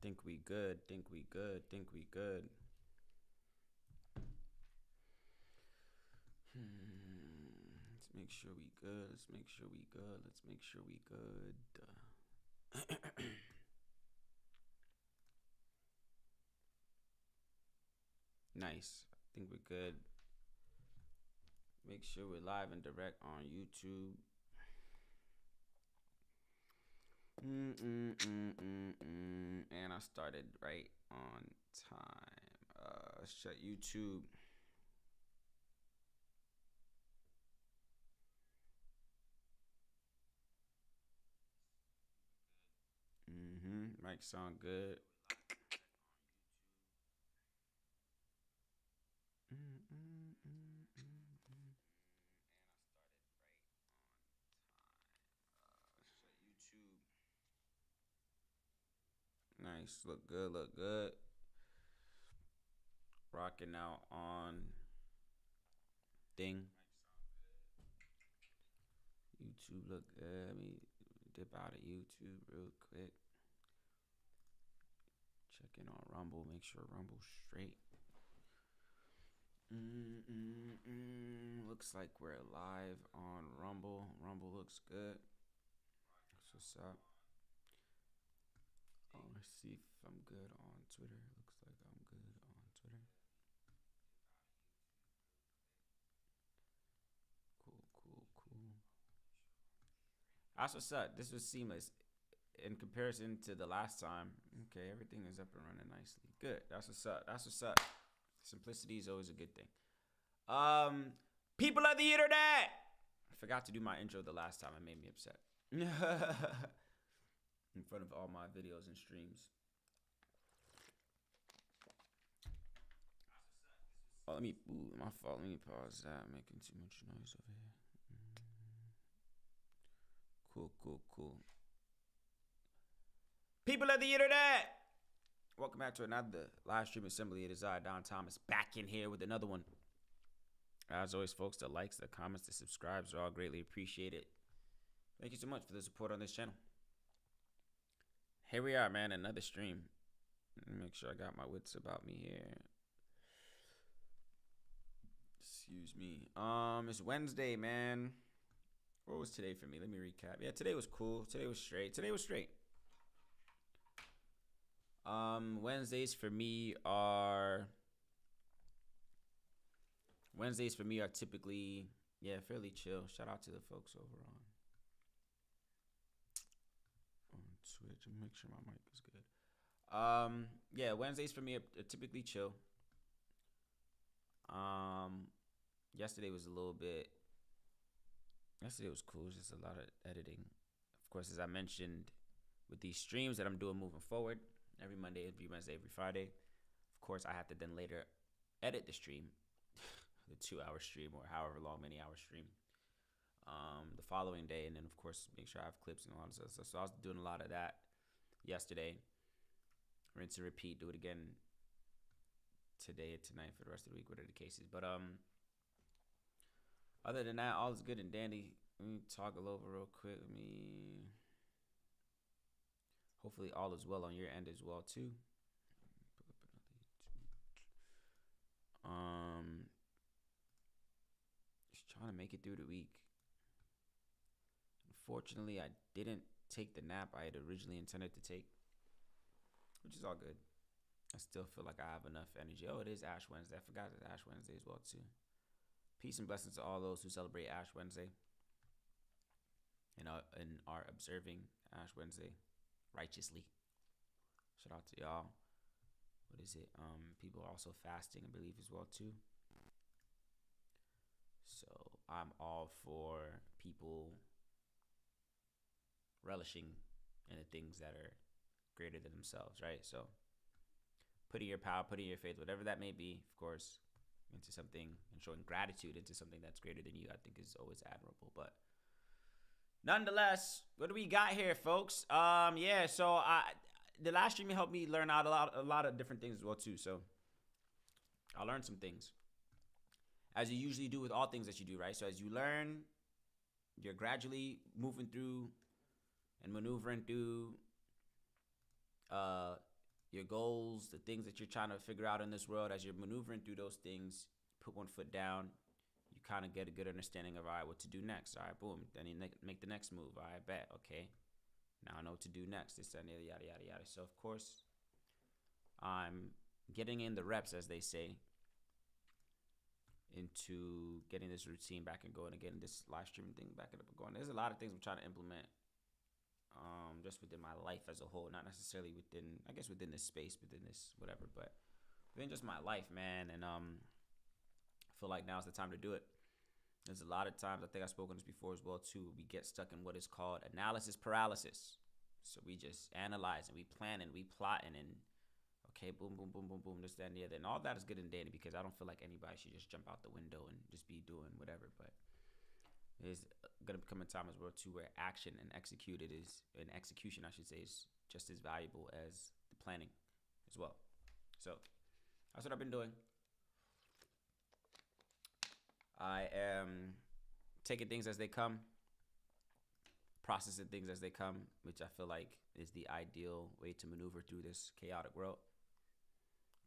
Think we good. Think we good. Think we good. Let's make sure we good. Let's make sure we good. Let's make sure we good. Nice. I think we're good. Make sure we're live and direct on YouTube. And I started right on time. Shut YouTube. Mic sound good. Nice. Look good. Look good. Rocking out on thing. YouTube look good. Let me dip out of YouTube real quick. Checking on Rumble. Make sure Rumble's straight. Looks like we're live on Rumble. Rumble looks good. That's what's up. Let's see if I'm good on Twitter. Looks like I'm good on Twitter. Cool. That's what's up. This was seamless in comparison to the last time. Okay, everything is up and running nicely. Good. That's what's up. That's what's up. Simplicity is always a good thing. People of the internet. I forgot to do my intro the last time. It made me upset. In front of all my videos and streams. Oh, my fault. Let me pause that. I'm making too much noise over here. Cool. People of the internet, welcome back to another live stream assembly. It is I, Don Thomas, back in here with another one. As always, folks, the likes, the comments, the subscribes are all greatly appreciated. Thank you so much for the support on this channel. Here we are, man, another stream. Let me make sure I got my wits about me here. Excuse me. It's Wednesday, man. What was today for me? Let me recap. Yeah, today was cool. Today was straight. Wednesdays for me are typically fairly chill. Shout out to the folks over on Twitch. Make sure my mic is good. Wednesdays for me are typically chill. Yesterday was cool. It was just a lot of editing. Of course, as I mentioned, with these streams that I'm doing moving forward, every Monday, every Wednesday, every Friday, of course, I have to then later edit the stream, the 2-hour stream or however long, many hour stream, the following day. And then, of course, make sure I have clips and all that stuff. So I was doing a lot of that yesterday. Rinse and repeat, do it again today and tonight for the rest of the week, whatever the case is. But other than that, all is good and dandy. Let me toggle over real quick. Hopefully all is well on your end as well too. Just trying to make it through the week. Unfortunately, I didn't take the nap I had originally intended to take, which is all good. I still feel like I have enough energy. Oh, it is Ash Wednesday. I forgot it's Ash Wednesday as well too. Peace and blessings to all those who celebrate Ash Wednesday and are observing Ash Wednesday righteously. Shout out to y'all. What is it? People are also fasting, I believe, as well too. So I'm all for people relishing in the things that are greater than themselves, right? So putting your power, putting your faith, whatever that may be, of course, into something and showing gratitude into something that's greater than you, I think is always admirable. But nonetheless, what do we got here, folks? So the last stream helped me learn out a lot of different things as well too. So I learned some things, as you usually do with all things that you do, right? So as you learn, you're gradually moving through and maneuvering through your goals, the things that you're trying to figure out in this world. As you're maneuvering through those things, put one foot down. You kind of get a good understanding of, all right, what to do next. All right, boom. Then you make the next move. All right, bet. Okay. Now I know what to do next. This, and yada, yada, yada. So, of course, I'm getting in the reps, as they say, into getting this routine back and going, and getting this live streaming thing back and up and going. There's a lot of things I'm trying to implement, just within my life as a whole, not necessarily within, I guess, within this space, within this whatever, but within just my life, man. And I feel like now's the time to do it. There's a lot of times, I think I've spoken this before as well too, we get stuck in what is called analysis paralysis. So we just analyze and we plan and we plotting and okay, boom, boom, boom, boom, boom, this, that, and the other. And all that is good and dandy, because I don't feel like anybody should just jump out the window and just be doing whatever. But there's gonna come a time as well too where action and execution, I should say, is just as valuable as the planning as well. So that's what I've been doing. I am taking things as they come, processing things as they come, which I feel like is the ideal way to maneuver through this chaotic world.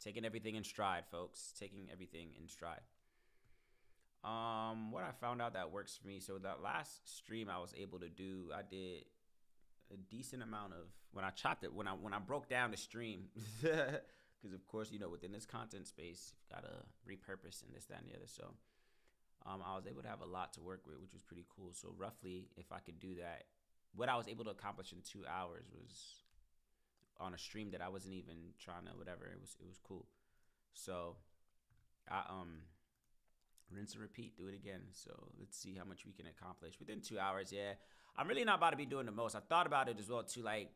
Taking everything in stride, folks. Taking everything in stride. What I found out that works for me. So that last stream I was able to do, I did a decent amount of, when I chopped it, when I broke down the stream, because of course, within this content space, you've got to repurpose and this, that, and the other. So I was able to have a lot to work with, which was pretty cool. So roughly, if I could do that, what I was able to accomplish in 2 hours was on a stream that I wasn't even trying to whatever. It was cool. So I rinse and repeat, do it again. So let's see how much we can accomplish within 2 hours. Yeah, I'm really not about to be doing the most. I thought about it as well too. Like,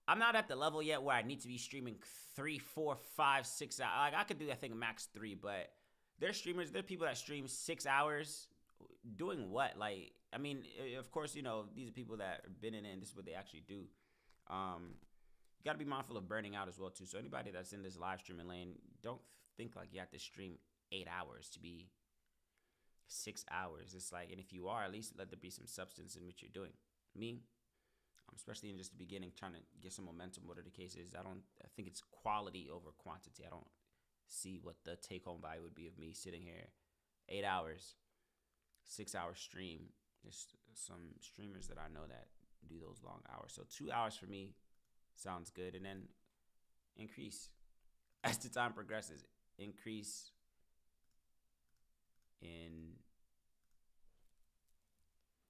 I'm not at the level yet where I need to be streaming 3, 4, 5, 6 hours. Like, I could do, I think, max 3, but there are people that stream 6 hours doing what? Like, I mean, of course, these are people that have been in it and this is what they actually do. You got to be mindful of burning out as well too. So anybody that's in this live streaming lane, don't think like you have to stream 8 hours to be 6 hours. It's like, and if you are, at least let there be some substance in what you're doing. Me, especially in just the beginning, trying to get some momentum, whatever the case is, I think it's quality over quantity. I don't see what the take-home value would be of me sitting here 8 hours, 6 hour stream. There's some streamers that I know that do those long hours. So 2 hours for me sounds good. And then increase as the time progresses. Increase in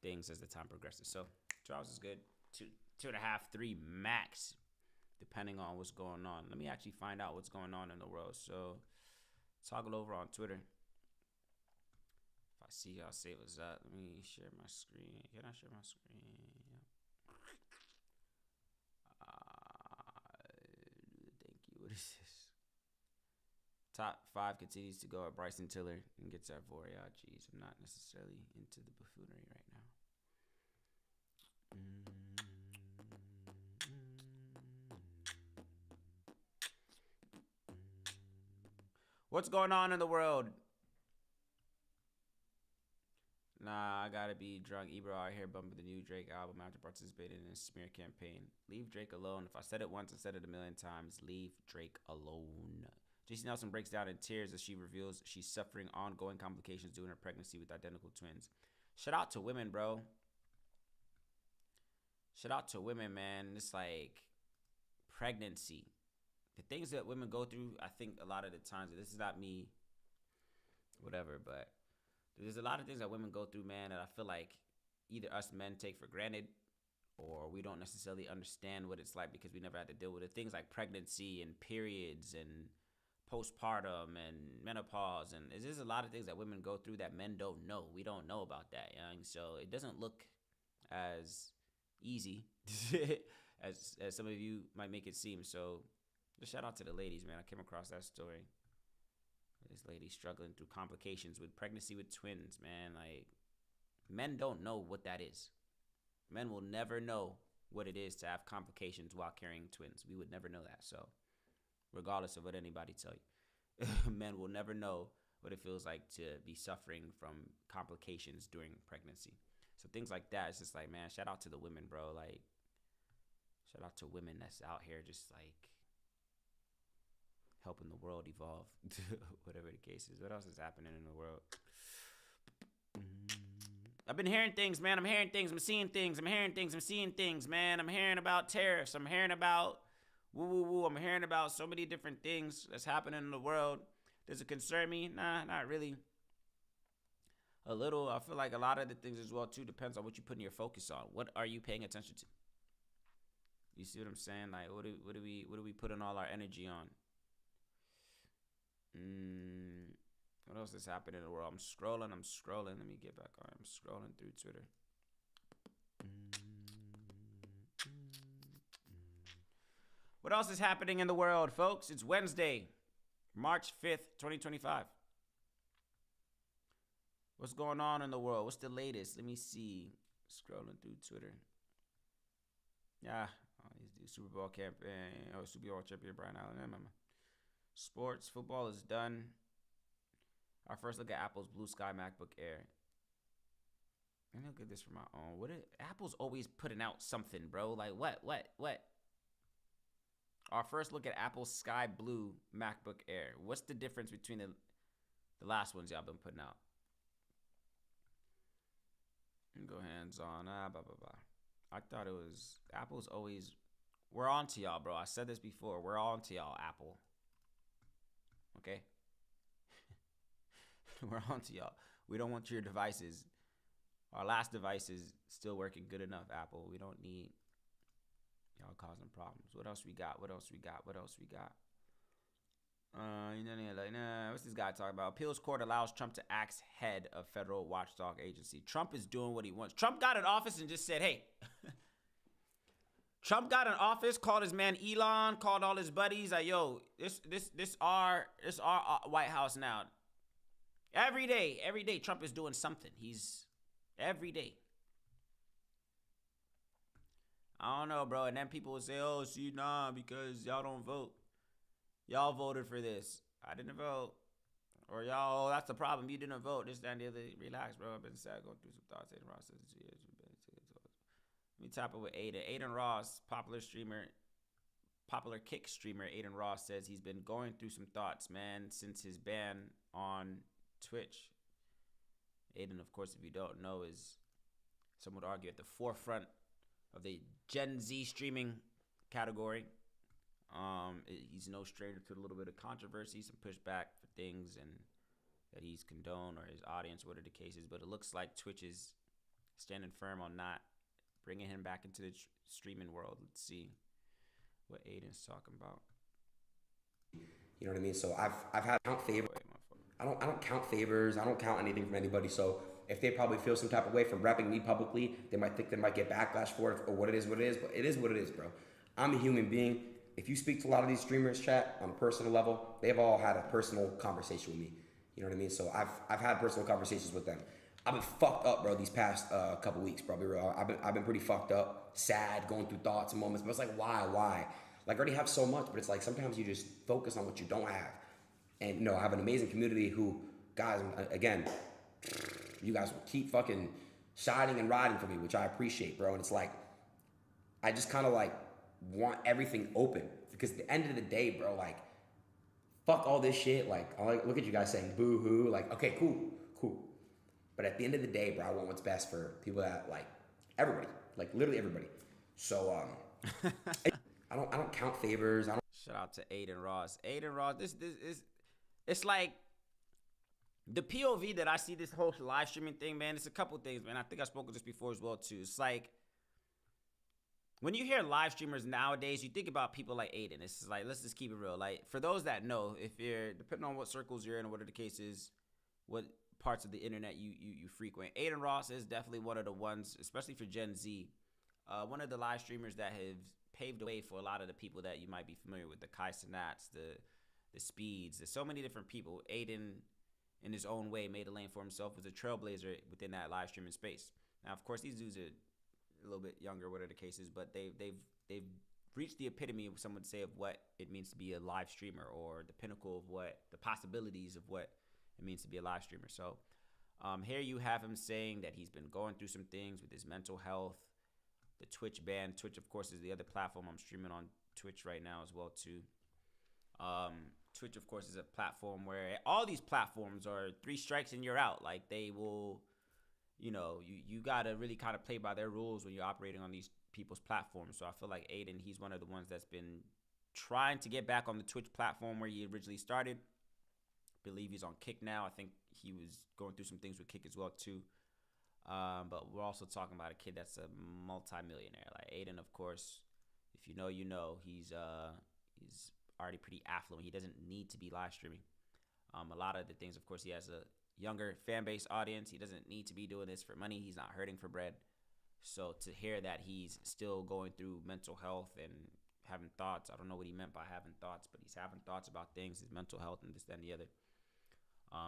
things as the time progresses. So 2 hours is good. 2.5, 3 max, depending on what's going on. Let me actually find out what's going on in the world. So toggle over on Twitter. If I see y'all, say what's up. Let me share my screen. Can I share my screen? Thank you. What is this? Top 5 continues to go at Bryson Tiller and gets at Voria. Jeez, I'm not necessarily into the buffoonery right now. What's going on in the world? Nah, I gotta be drunk. Ebro out here bumping the new Drake album after participating in a smear campaign. Leave Drake alone. If I said it once, I said it a million times. Leave Drake alone. JC Nelson breaks down in tears as she reveals she's suffering ongoing complications during her pregnancy with identical twins. Shout out to women, bro. Shout out to women, man. It's like pregnancy. The things that women go through, I think a lot of the times, this is not me, whatever, but there's a lot of things that women go through, man, that I feel like either us men take for granted or we don't necessarily understand what it's like because we never had to deal with it. Things like pregnancy and periods and postpartum and menopause, and there's a lot of things that women go through that men don't know. We don't know about that, and so it doesn't look as easy as some of you might make it seem. So just shout out to the ladies, man. I came across that story. This lady struggling through complications with pregnancy with twins, man. Like, men don't know what that is. Men will never know what it is to have complications while carrying twins. We would never know that. So regardless of what anybody tell you, men will never know what it feels like to be suffering from complications during pregnancy. So things like that, it's just like, man, shout out to the women, bro. Like, shout out to women that's out here just like helping the world evolve, whatever the case is. What else is happening in the world? I've been hearing things, man. I'm hearing things. I'm seeing things. I'm hearing things. I'm seeing things, man. I'm hearing about tariffs. I'm hearing about woo. I'm hearing about so many different things that's happening in the world. Does it concern me? Nah, not really. A little. I feel like a lot of the things as well too depends on what you put in your focus on. What are you paying attention to? You see what I'm saying? Like, what do we putting all our energy on? What else is happening in the world? I'm scrolling. Let me get back on. I'm scrolling through Twitter. What else is happening in the world, folks? It's Wednesday, March 5th, 2025. What's going on in the world? What's the latest? Let me see. Scrolling through Twitter. Yeah, he's the Super Bowl campaign. Super Bowl champion Brian Allen. Sports, football is done. Our first look at Apple's Blue Sky MacBook Air. Let me look at this for my own. Apple's always putting out something, bro. Like what? Our first look at Apple's Sky Blue MacBook Air. What's the difference between the last ones y'all been putting out? Go hands on. Blah, blah, blah. I thought it was Apple's always. We're on to y'all, bro. I said this before. We're on to y'all, Apple. Okay? We're on to y'all. We don't want your devices. Our last device is still working good enough, Apple. We don't need y'all causing problems. What else we got? What's this guy talking about? Appeals court allows Trump to axe head of federal watchdog agency. Trump is doing what he wants. Trump got in office and just said, hey. Trump got in office, called his man Elon, called all his buddies, like, yo, this our White House now. Every day, Trump is doing something. Every day. I don't know, bro. And then people will say, oh, see, nah, because y'all don't vote. Y'all voted for this. I didn't vote. Or y'all, that's the problem. You didn't vote. This, that, and the other. Relax, bro. I've been sad going through some thoughts. Aiden Ross says 2 years. Let me tap it with Aiden. Aiden Ross, popular kick streamer Aiden Ross says he's been going through some thoughts, man, since his ban on Twitch. Aiden, of course, if you don't know, is, some would argue, at the forefront of the Gen Z streaming category. He's no stranger to a little bit of controversy, some pushback for things and that he's condoned, or his audience, whatever the case is. But it looks like Twitch is standing firm on not bringing him back into the streaming world. Let's see what Aiden's talking about. You know what I mean? So I've had count favors. I don't count favors. I don't count anything from anybody. So if they probably feel some type of way from repping me publicly, they might think they might get backlash for it or what it is. But it is what it is, bro. I'm a human being. If you speak to a lot of these streamers, chat, on a personal level, they've all had a personal conversation with me. You know what I mean? So I've had personal conversations with them. I've been fucked up, bro, these past couple weeks, bro. I've been pretty fucked up, sad, going through thoughts and moments. But it's like, why? Like, I already have so much, but it's like sometimes you just focus on what you don't have. And, you know, I have an amazing community who, guys, again, you guys will keep fucking shining and riding for me, which I appreciate, bro. And it's like, I just kind of like want everything open, because at the end of the day, bro, like, fuck all this shit. Like, look at you guys saying boo hoo. Like, okay, cool. But at the end of the day, bro, I want what's best for people that, like, everybody, like literally everybody. So I don't count favors. Shout out to Aiden Ross. Aiden Ross, this is, it's like the POV that I see this whole live streaming thing, man. It's a couple things, man. I think I spoke of this before as well too. It's like, when you hear live streamers nowadays, you think about people like Aiden. It's like, let's just keep it real. Like, for those that know, if you're, depending on what circles you're in or whatever the case is, what parts of the internet you frequent, Aiden Ross is definitely one of the ones, especially for Gen Z, one of the live streamers that have paved the way for a lot of the people that you might be familiar with, the Kai Cenats, the Speeds. There's so many different people. Aiden, in his own way, made a lane for himself, was a trailblazer within that live streaming space. Now, of course, these dudes are a little bit younger, whatever the case is, but they've reached the epitome, some would say, of what it means to be a live streamer, or the pinnacle of what the possibilities of what it means to be a live streamer. So here you have him saying that he's been going through some things with his mental health, the Twitch ban. Twitch, of course, is the other platform I'm streaming on Twitch right now as well too. Twitch, of course, is a platform where all these platforms are 3 strikes and you're out. Like they will, you gotta really kind of play by their rules when you're operating on these people's platforms. So I feel like Aiden, he's one of the ones that's been trying to get back on the Twitch platform where he originally started. I believe he's on Kick now. I think he was going through some things with Kick as well too. But we're also talking about a kid that's a multi-millionaire. Like Aiden, of course, if you know, he's already pretty affluent. He doesn't need to be live streaming. A lot of the things, of course, he has a younger fan base audience. He doesn't need to be doing this for money. He's not hurting for bread. So to hear that he's still going through mental health and having thoughts, I don't know what he meant by having thoughts, but he's having thoughts about things, his mental health and this, that, and the other.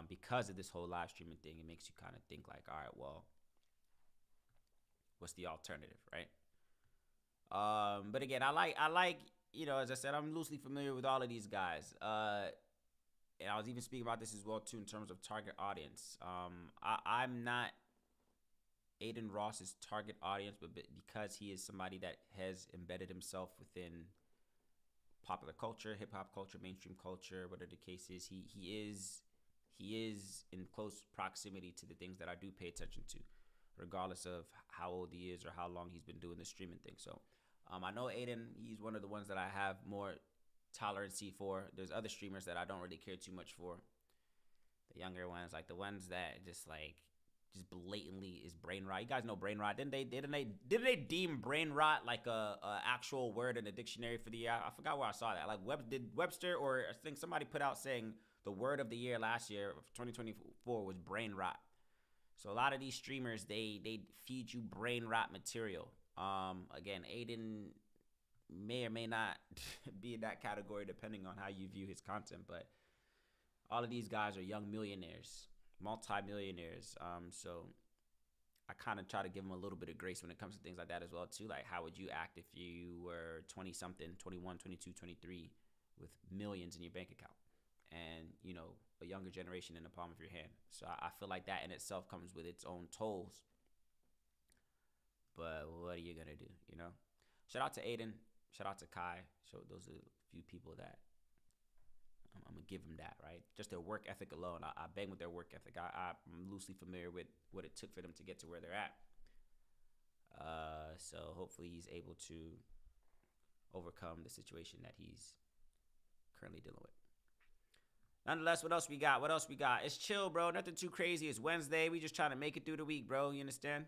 Because of this whole live streaming thing, it makes you kind of think like, all right, well, what's the alternative, right? But again, I like, as I said, I'm loosely familiar with all of these guys. And I was even speaking about this as well too in terms of target audience. I'm not Aiden Ross's target audience, but because he is somebody that has embedded himself within popular culture, hip hop culture, mainstream culture, whatever the case is, he is in close proximity to the things that I do pay attention to, regardless of how old he is or how long he's been doing the streaming thing. So I know Aiden, he's one of the ones that I have more tolerancy for. There's other streamers that I don't really care too much for. The younger ones, like the ones that just blatantly is brain rot. You guys know brain rot. Didn't they deem brain rot like a actual word in the dictionary for the year? I forgot where I saw that. Like did Webster, or I think somebody put out saying the word of the year last year of 2024 was brain rot. So a lot of these streamers, they feed you brain rot material. Again, Aiden may or may not be in that category depending on how you view his content, but all of these guys are young millionaires, multi-millionaires. So I kind of try to give them a little bit of grace when it comes to things like that as well too. Like, how would you act if you were 20 something, 21, 22, 23 with millions in your bank account and, a younger generation in the palm of your hand? So I feel like that in itself comes with its own tolls. But what are you going to do, Shout out to Aiden. Shout out to Kai. So those are a few people that I'm going to give them that, right? Just their work ethic alone. I bang with their work ethic. I'm loosely familiar with what it took for them to get to where they're at. So hopefully he's able to overcome the situation that he's currently dealing with. Nonetheless, what else we got? It's chill, bro. Nothing too crazy. It's Wednesday. We just trying to make it through the week, bro. You understand?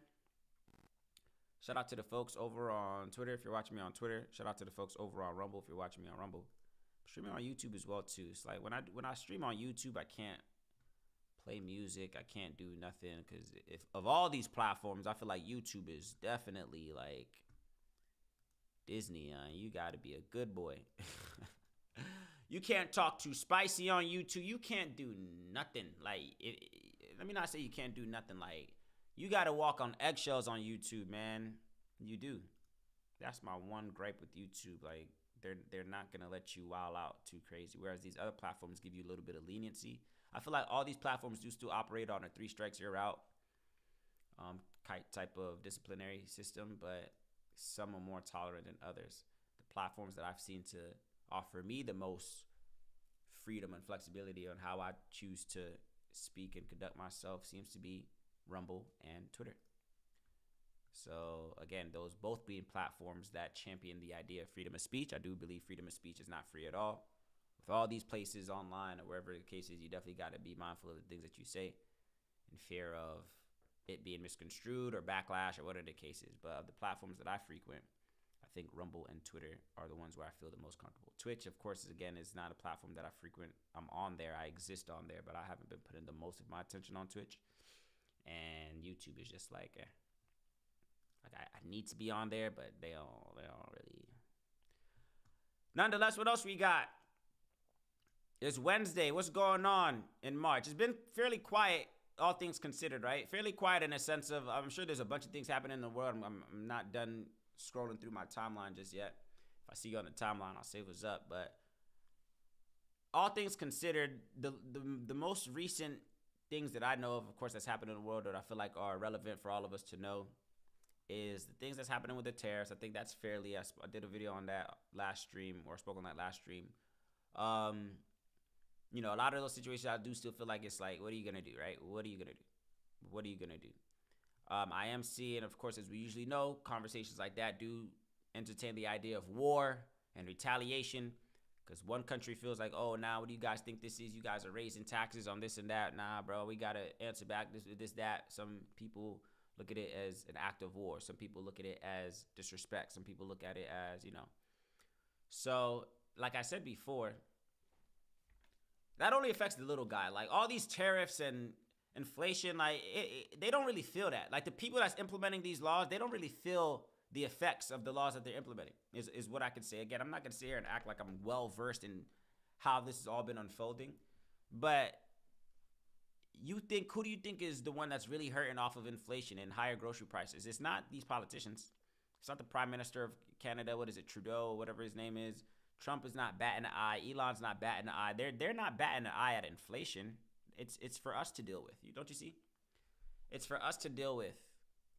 Shout out to the folks over on Twitter if you're watching me on Twitter. Shout out to the folks over on Rumble if you're watching me on Rumble. I'm streaming on YouTube as well too. It's like when I stream on YouTube, I can't play music. I can't do nothing because if of all these platforms, I feel like YouTube is definitely like Disney. You got to be a good boy. You can't talk too spicy on YouTube. You can't do nothing. Like, let me not say you can't do nothing. Like, you got to walk on eggshells on YouTube, man. You do. That's my one gripe with YouTube. Like, they're not going to let you wild out too crazy. Whereas these other platforms give you a little bit of leniency. I feel like all these platforms do still operate on a 3 strikes, you're out type of disciplinary system, but some are more tolerant than others. The platforms that I've seen to offer me the most freedom and flexibility on how I choose to speak and conduct myself seems to be Rumble and Twitter. So again, those both being platforms that champion the idea of freedom of speech. I do believe freedom of speech is not free at all. With all these places online or wherever the case is, you definitely got to be mindful of the things that you say in fear of it being misconstrued or backlash or whatever the case is. But of the platforms that I frequent, I think Rumble and Twitter are the ones where I feel the most comfortable. Twitch, of course, again, is not a platform that I frequent. I'm on there. I exist on there, but I haven't been putting the most of my attention on Twitch. And YouTube is just like, I need to be on there, but they don't really. Nonetheless, what else we got? It's Wednesday. What's going on in March? It's been fairly quiet, all things considered, right? Fairly quiet in a sense of, I'm sure there's a bunch of things happening in the world. I'm not done scrolling through my timeline just yet. If I see you on the timeline, I'll say what's up. But all things considered, the most recent things that I know of course, that's happened in the world that I feel like are relevant for all of us to know is the things that's happening with the tariffs. I think that's fairly, I did a video on that last stream, or spoke on that last stream. a lot of those situations, I do still feel like it's like, what are you gonna do, right? What are you gonna do? What are you gonna do? I am seeing, of course, as we usually know, conversations like that do entertain the idea of war and retaliation, because one country feels like, oh, now what do you guys think this is? You guys are raising taxes on this and that. Nah, bro, we gotta answer back this, that. Some people look at it as an act of war. Some people look at it as disrespect. Some people look at it as, So, like I said before, that only affects the little guy. Like all these tariffs and inflation, like they don't really feel that. Like the people that's implementing these laws, they don't really feel the effects of the laws that they're implementing. Is what I can say. Again, I'm not gonna sit here and act like I'm well versed in how this has all been unfolding, but who do you think is the one that's really hurting off of inflation and higher grocery prices? It's not these politicians. It's not the Prime Minister of Canada. What is it, Trudeau, whatever his name is. Trump is not batting an eye. Elon's not batting an eye. They're not batting an eye at inflation. It's for us to deal with. Don't you see? It's for us to deal with.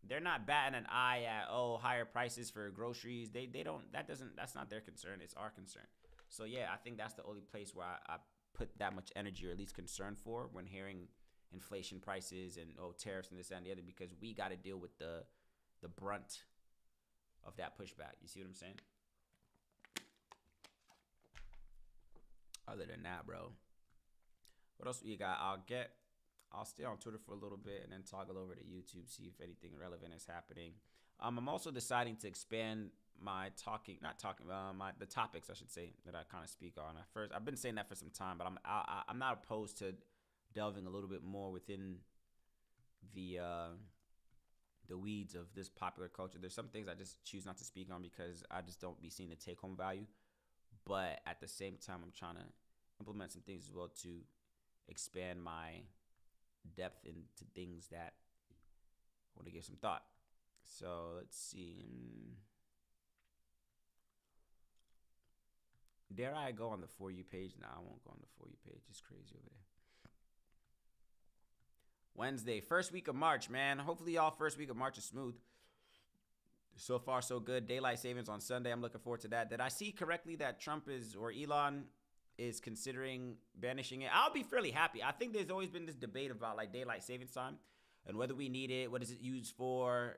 They're not batting an eye at higher prices for groceries. They don't. That's not their concern. It's our concern. So yeah, I think that's the only place where I put that much energy, or at least concern, for when hearing inflation prices and tariffs and this and the other, because we got to deal with the brunt of that pushback. You see what I'm saying? Other than that, bro, what else you got? I'll stay on Twitter for a little bit and then toggle over to YouTube, see if anything relevant is happening. I'm also deciding to expand my the topics, I should say, that I kind of speak on. I've been saying that for some time, but I'm not opposed to delving a little bit more within the weeds of this popular culture. There's some things I just choose not to speak on because I just don't be seeing the take home value. But at the same time, I'm trying to implement some things as well to expand my depth into things that I want to give some thought. So let's see. Dare I go on the For You page? Nah, I won't go on the For You page. It's crazy over there. Wednesday, first week of March, man. Hopefully y'all first week of March is smooth. So far, so good. Daylight savings on Sunday. I'm looking forward to that. Did I see correctly that Elon is considering banishing it? I'll be fairly happy. I think there's always been this debate about like daylight savings time and whether we need it. What is it used for?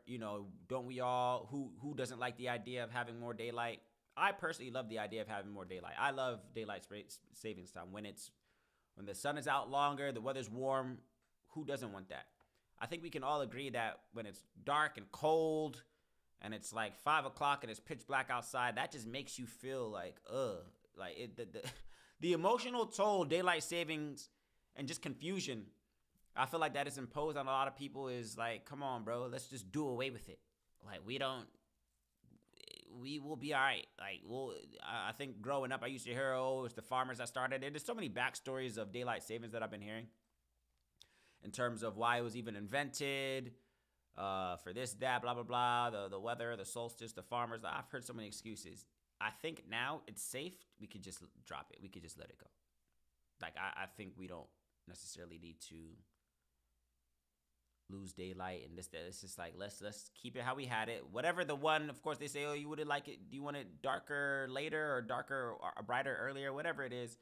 Don't we all? Who doesn't like the idea of having more daylight? I personally love the idea of having more daylight. I love daylight savings time when the sun is out longer, the weather's warm. Who doesn't want that? I think we can all agree that when it's dark and cold and it's like 5 o'clock and it's pitch black outside, that just makes you feel like, the emotional toll daylight savings and just confusion, I feel like that is imposed on a lot of people is like, come on, bro, let's just do away with it. Like, we will be all right. Like, I think growing up, I used to hear, it's the farmers that started it. There's so many backstories of daylight savings that I've been hearing in terms of why it was even invented, for this, that, blah, blah, blah, the weather, the solstice, the farmers. I've heard so many excuses. I think now it's safe. We could just drop it. We could just let it go. Like, I think we don't necessarily need to lose daylight and this, that. It's just like, let's keep it how we had it. Whatever the one, of course, they say, you wouldn't like it. Do you want it darker later or darker or brighter earlier? Whatever it is.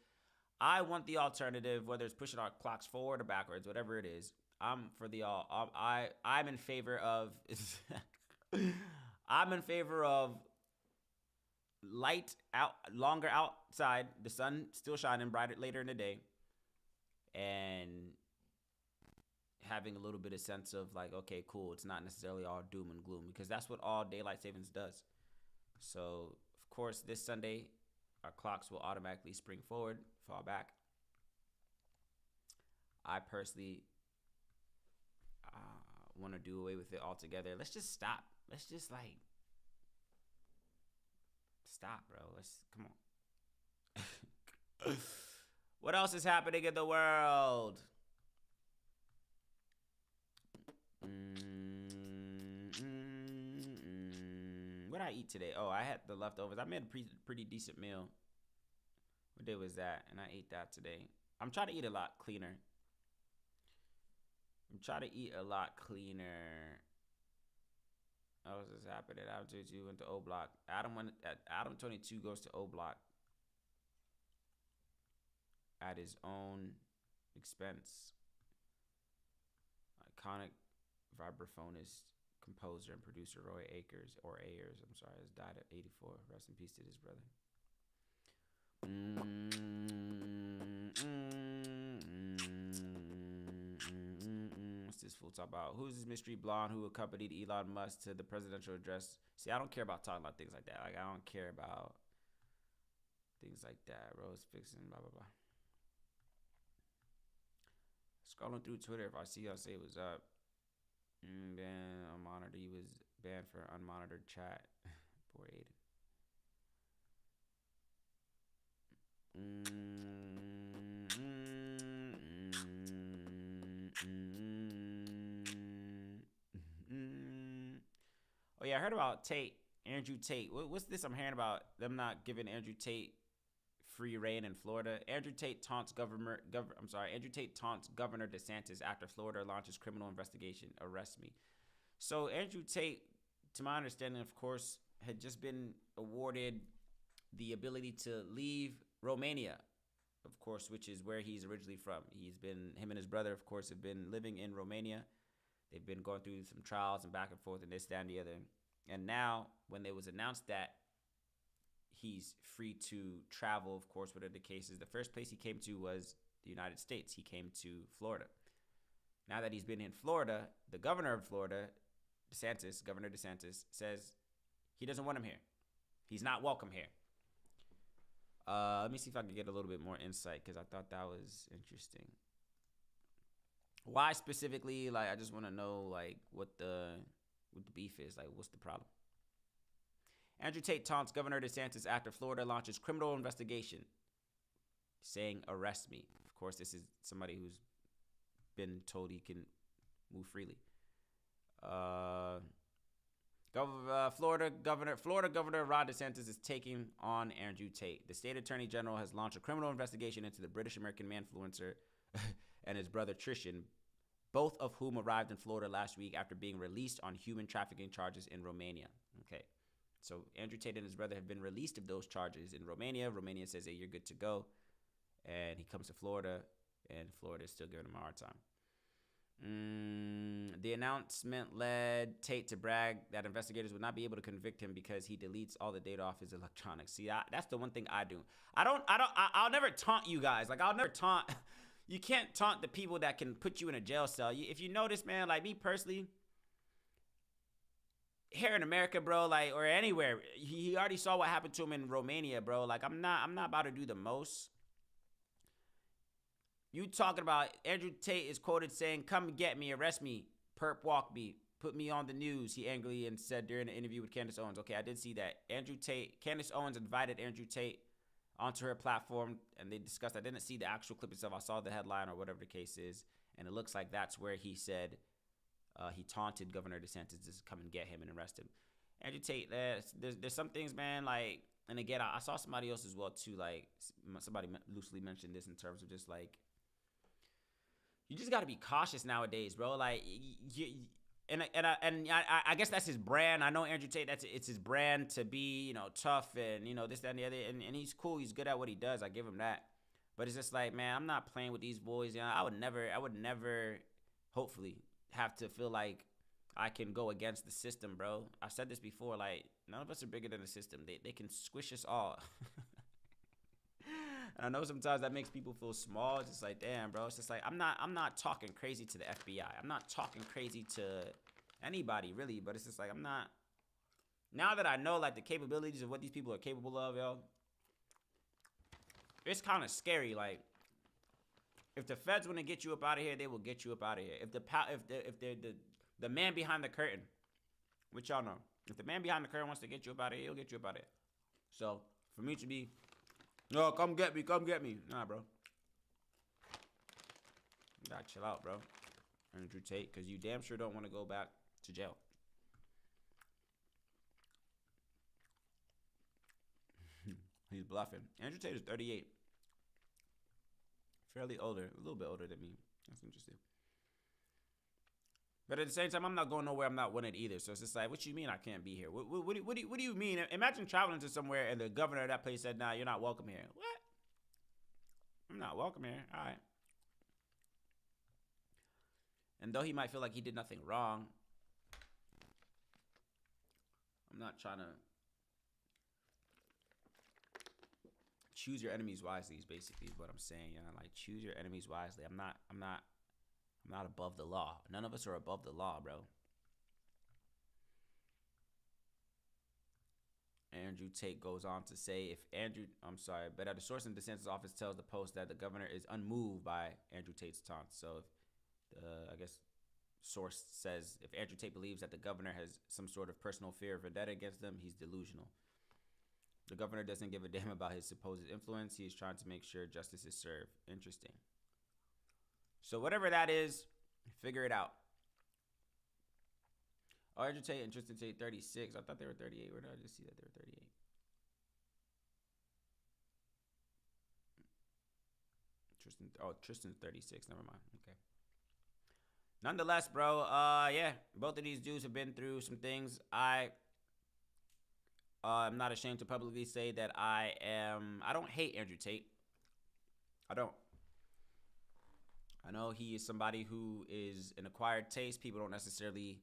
I want the alternative, whether it's pushing our clocks forward or backwards, whatever it is. I'm for the all. I'm in favor of. I'm in favor of light out longer outside, the sun still shining brighter later in the day, and having a little bit of sense of like, okay, cool. It's not necessarily all doom and gloom, because that's what all daylight savings does. So of course, this Sunday, our clocks will automatically spring forward, fall back. I personally want to do away with it altogether. Let's just stop. Let's just like stop, bro. Come on. What else is happening in the world? What did I eat today? Oh, I had the leftovers. I made a pretty decent meal. What day was that? And I ate that today. I'm trying to eat a lot cleaner. What was this happening? Adam 22 went to O Block. Adam 22 goes to O Block. at his own expense. Iconic vibraphonist, composer, and producer Roy Ayers, has died at 84. Rest in peace to his brother. What's this fool talk about? Who's this mystery blonde who accompanied Elon Musk to the presidential address? See, I don't care about talking about things like that. Like, I don't care about things like that. Rose fixing, blah, blah, blah. Scrolling through Twitter, if I see y'all say what's up. Ban unmonitored. He was banned for unmonitored chat. Poor Aiden. Oh yeah, I heard about Andrew Tate. What's this I'm hearing about them not giving Andrew Tate free reign in Florida? Andrew Tate taunts Governor DeSantis after Florida launches criminal investigation. Arrest me. So Andrew Tate, to my understanding, of course, had just been awarded the ability to leave Romania, of course, which is where he's originally from. Him and his brother, of course, have been living in Romania. They've been going through some trials and back and forth and this, that, and the other. And now, when it was announced that he's free to travel, of course, whatever the case is, the first place he came to was the United States. He came to Florida. Now that he's been in Florida, the governor of Florida, Governor DeSantis, says he doesn't want him here. He's not welcome here. Let me see if I can get a little bit more insight, because I thought that was interesting. Why specifically? Like, I just want to know, like, what the beef is. Like, what's the problem? Andrew Tate taunts Governor DeSantis after Florida launches criminal investigation, saying, arrest me. Of course, this is somebody who's been told he can move freely. Florida Governor Ron DeSantis is taking on Andrew Tate. The state attorney general has launched a criminal investigation into the British-American manfluencer and his brother Tristan, both of whom arrived in Florida last week after being released on human trafficking charges in Romania. Okay, so Andrew Tate and his brother have been released of those charges in Romania. Romania says, hey, you're good to go. And he comes to Florida, and Florida is still giving him a hard time. The announcement led Tate to brag that investigators would not be able to convict him because he deletes all the data off his electronics. See, that's the one thing I do. I'll never taunt you guys. Like, I'll never taunt. You can't taunt the people that can put you in a jail cell. If you notice, man, like me personally, here in America, bro, like, or anywhere, he already saw what happened to him in Romania, bro. Like, I'm not about to do the most. You talking about Andrew Tate is quoted saying, come get me, arrest me, perp walk me, put me on the news, he angrily and said during an interview with Candace Owens. Okay, I did see that. Candace Owens invited Andrew Tate onto her platform, and they discussed. I didn't see the actual clip itself. I saw the headline or whatever the case is, and it looks like that's where he said he taunted Governor DeSantis to come and get him and arrest him. Andrew Tate, there's some things, man, like, and again, I saw somebody else as well, too, like, somebody loosely mentioned this in terms of just, like, you just got to be cautious nowadays, bro. Like, I guess that's his brand. I know Andrew Tate, it's his brand to be, tough and, this, that, and the other. And he's cool. He's good at what he does. I give him that. But it's just like, man, I'm not playing with these boys. I would never, hopefully, have to feel like I can go against the system, bro. I've said this before. Like, none of us are bigger than the system. They can squish us all. And I know sometimes that makes people feel small. It's just like, damn, bro. It's just like, I'm not talking crazy to the FBI. I'm not talking crazy to anybody, really. But it's just like, I'm not. Now that I know, like, the capabilities of what these people are capable of, yo, it's kind of scary. Like, if the feds want to get you up out of here, they will get you up out of here. If they're the man behind the curtain, which y'all know, if the man behind the curtain wants to get you up out of here, he'll get you up out of here. So for me to be, no, come get me. Nah, bro. You gotta chill out, bro. Andrew Tate, because you damn sure don't want to go back to jail. He's bluffing. Andrew Tate is 38. Fairly older. A little bit older than me. That's interesting. But at the same time, I'm not going nowhere. I'm not winning either. So it's just like, what you mean I can't be here? What do you mean? Imagine traveling to somewhere and the governor of that place said, nah, you're not welcome here. What? not welcome here. All right. And though he might feel like he did nothing wrong, I'm not trying to choose your enemies wisely. Is basically what I'm saying. You know, like choose your enemies wisely. I'm not above the law. None of us are above the law, bro. Andrew Tate goes on to say, but at a source in DeSantis' office tells the Post that the governor is unmoved by Andrew Tate's taunts. So, I guess, source says if Andrew Tate believes that the governor has some sort of personal fear or vendetta against them, he's delusional. The governor doesn't give a damn about his supposed influence. He is trying to make sure justice is served. Interesting. So whatever that is, figure it out. Oh, Andrew Tate and Tristan Tate 36. I thought they were 38. Where did I just see that they were 38? Tristan's 36. Never mind. Okay. Nonetheless, bro, yeah, both of these dudes have been through some things. I'm not ashamed to publicly say that I don't hate Andrew Tate. I don't. I know he is somebody who is an acquired taste. People don't necessarily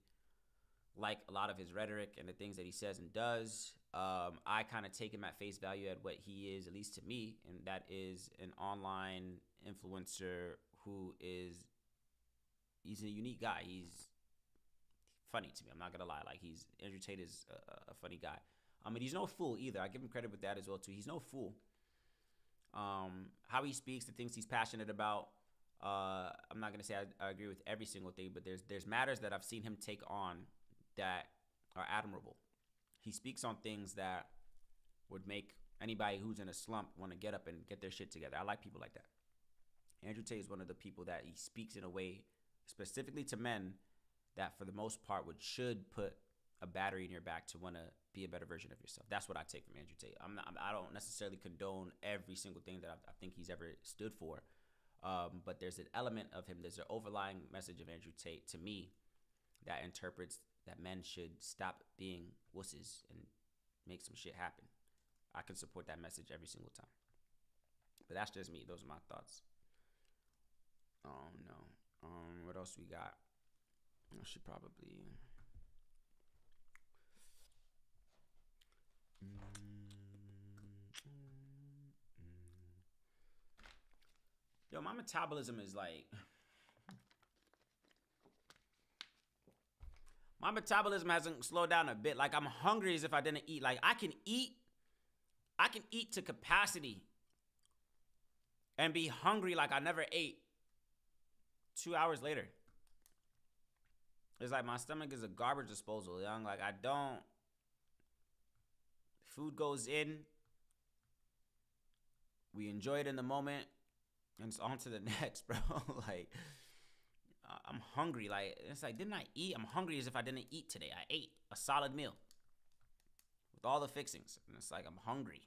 like a lot of his rhetoric and the things that he says and does. I kind of take him at face value at what he is, at least to me, and that is an online influencer who he's a unique guy. He's funny to me. I'm not gonna lie. Like Andrew Tate is a funny guy. And he's no fool either. I give him credit with that as well too. He's no fool. How he speaks, the things he's passionate about. I'm not gonna say I agree with every single thing, but there's matters that I've seen him take on that are admirable. He speaks on things that would make anybody who's in a slump want to get up and get their shit together. I like people like that. Andrew Tate is one of the people that he speaks in a way specifically to men that for the most part should put a battery in your back to want to be a better version of yourself. That's what I take from Andrew Tate. I don't necessarily condone every single thing that I think he's ever stood for. But there's an element of him. There's an overlying message of Andrew Tate to me that interprets that men should stop being wusses and make some shit happen. I can support that message every single time. But that's just me. Those are my thoughts. Oh no. What else we got? I should probably. Yo, my metabolism is like. My metabolism hasn't slowed down a bit. Like I'm hungry as if I didn't eat. Like I can eat to capacity and be hungry like I never ate 2 hours later. It's like my stomach is a garbage disposal, young. Like I don't. Food goes in. We enjoy it in the moment. And it's on to the next, bro. Like, I'm hungry. Like, it's like, didn't I eat? I'm hungry as if I didn't eat today. I ate a solid meal with all the fixings. And it's like, I'm hungry.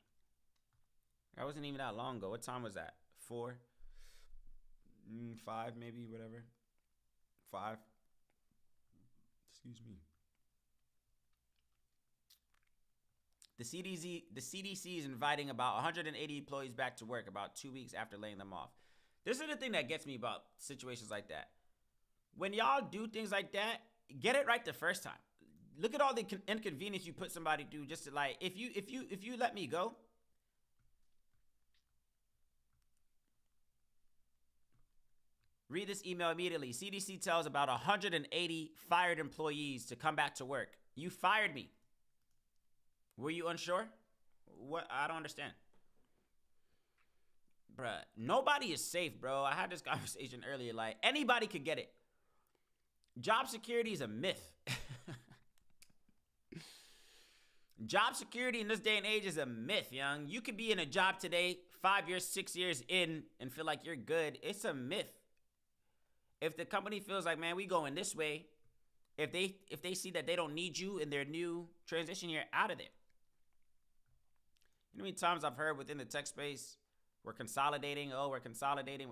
That wasn't even that long ago. What time was that? 4? 5 maybe, whatever. 5. Excuse me. The CDC is inviting about 180 employees back to work about 2 weeks after laying them off. This is the thing that gets me about situations like that. When y'all do things like that, get it right the first time. Look at all the inconvenience you put somebody through just to like, if you let me go, read this email immediately. CDC tells about 180 fired employees to come back to work. You fired me. Were you unsure? What? I don't understand. Bruh, nobody is safe, bro. I had this conversation earlier. Like, anybody could get it. Job security is a myth. Job security in this day and age is a myth, young. You could be in a job today, 5 years, 6 years in, and feel like you're good. It's a myth. If the company feels like, man, we going this way, if they see that they don't need you in their new transition, you're out of there. You know how many times I've heard within the tech space, we're consolidating. Oh, we're consolidating.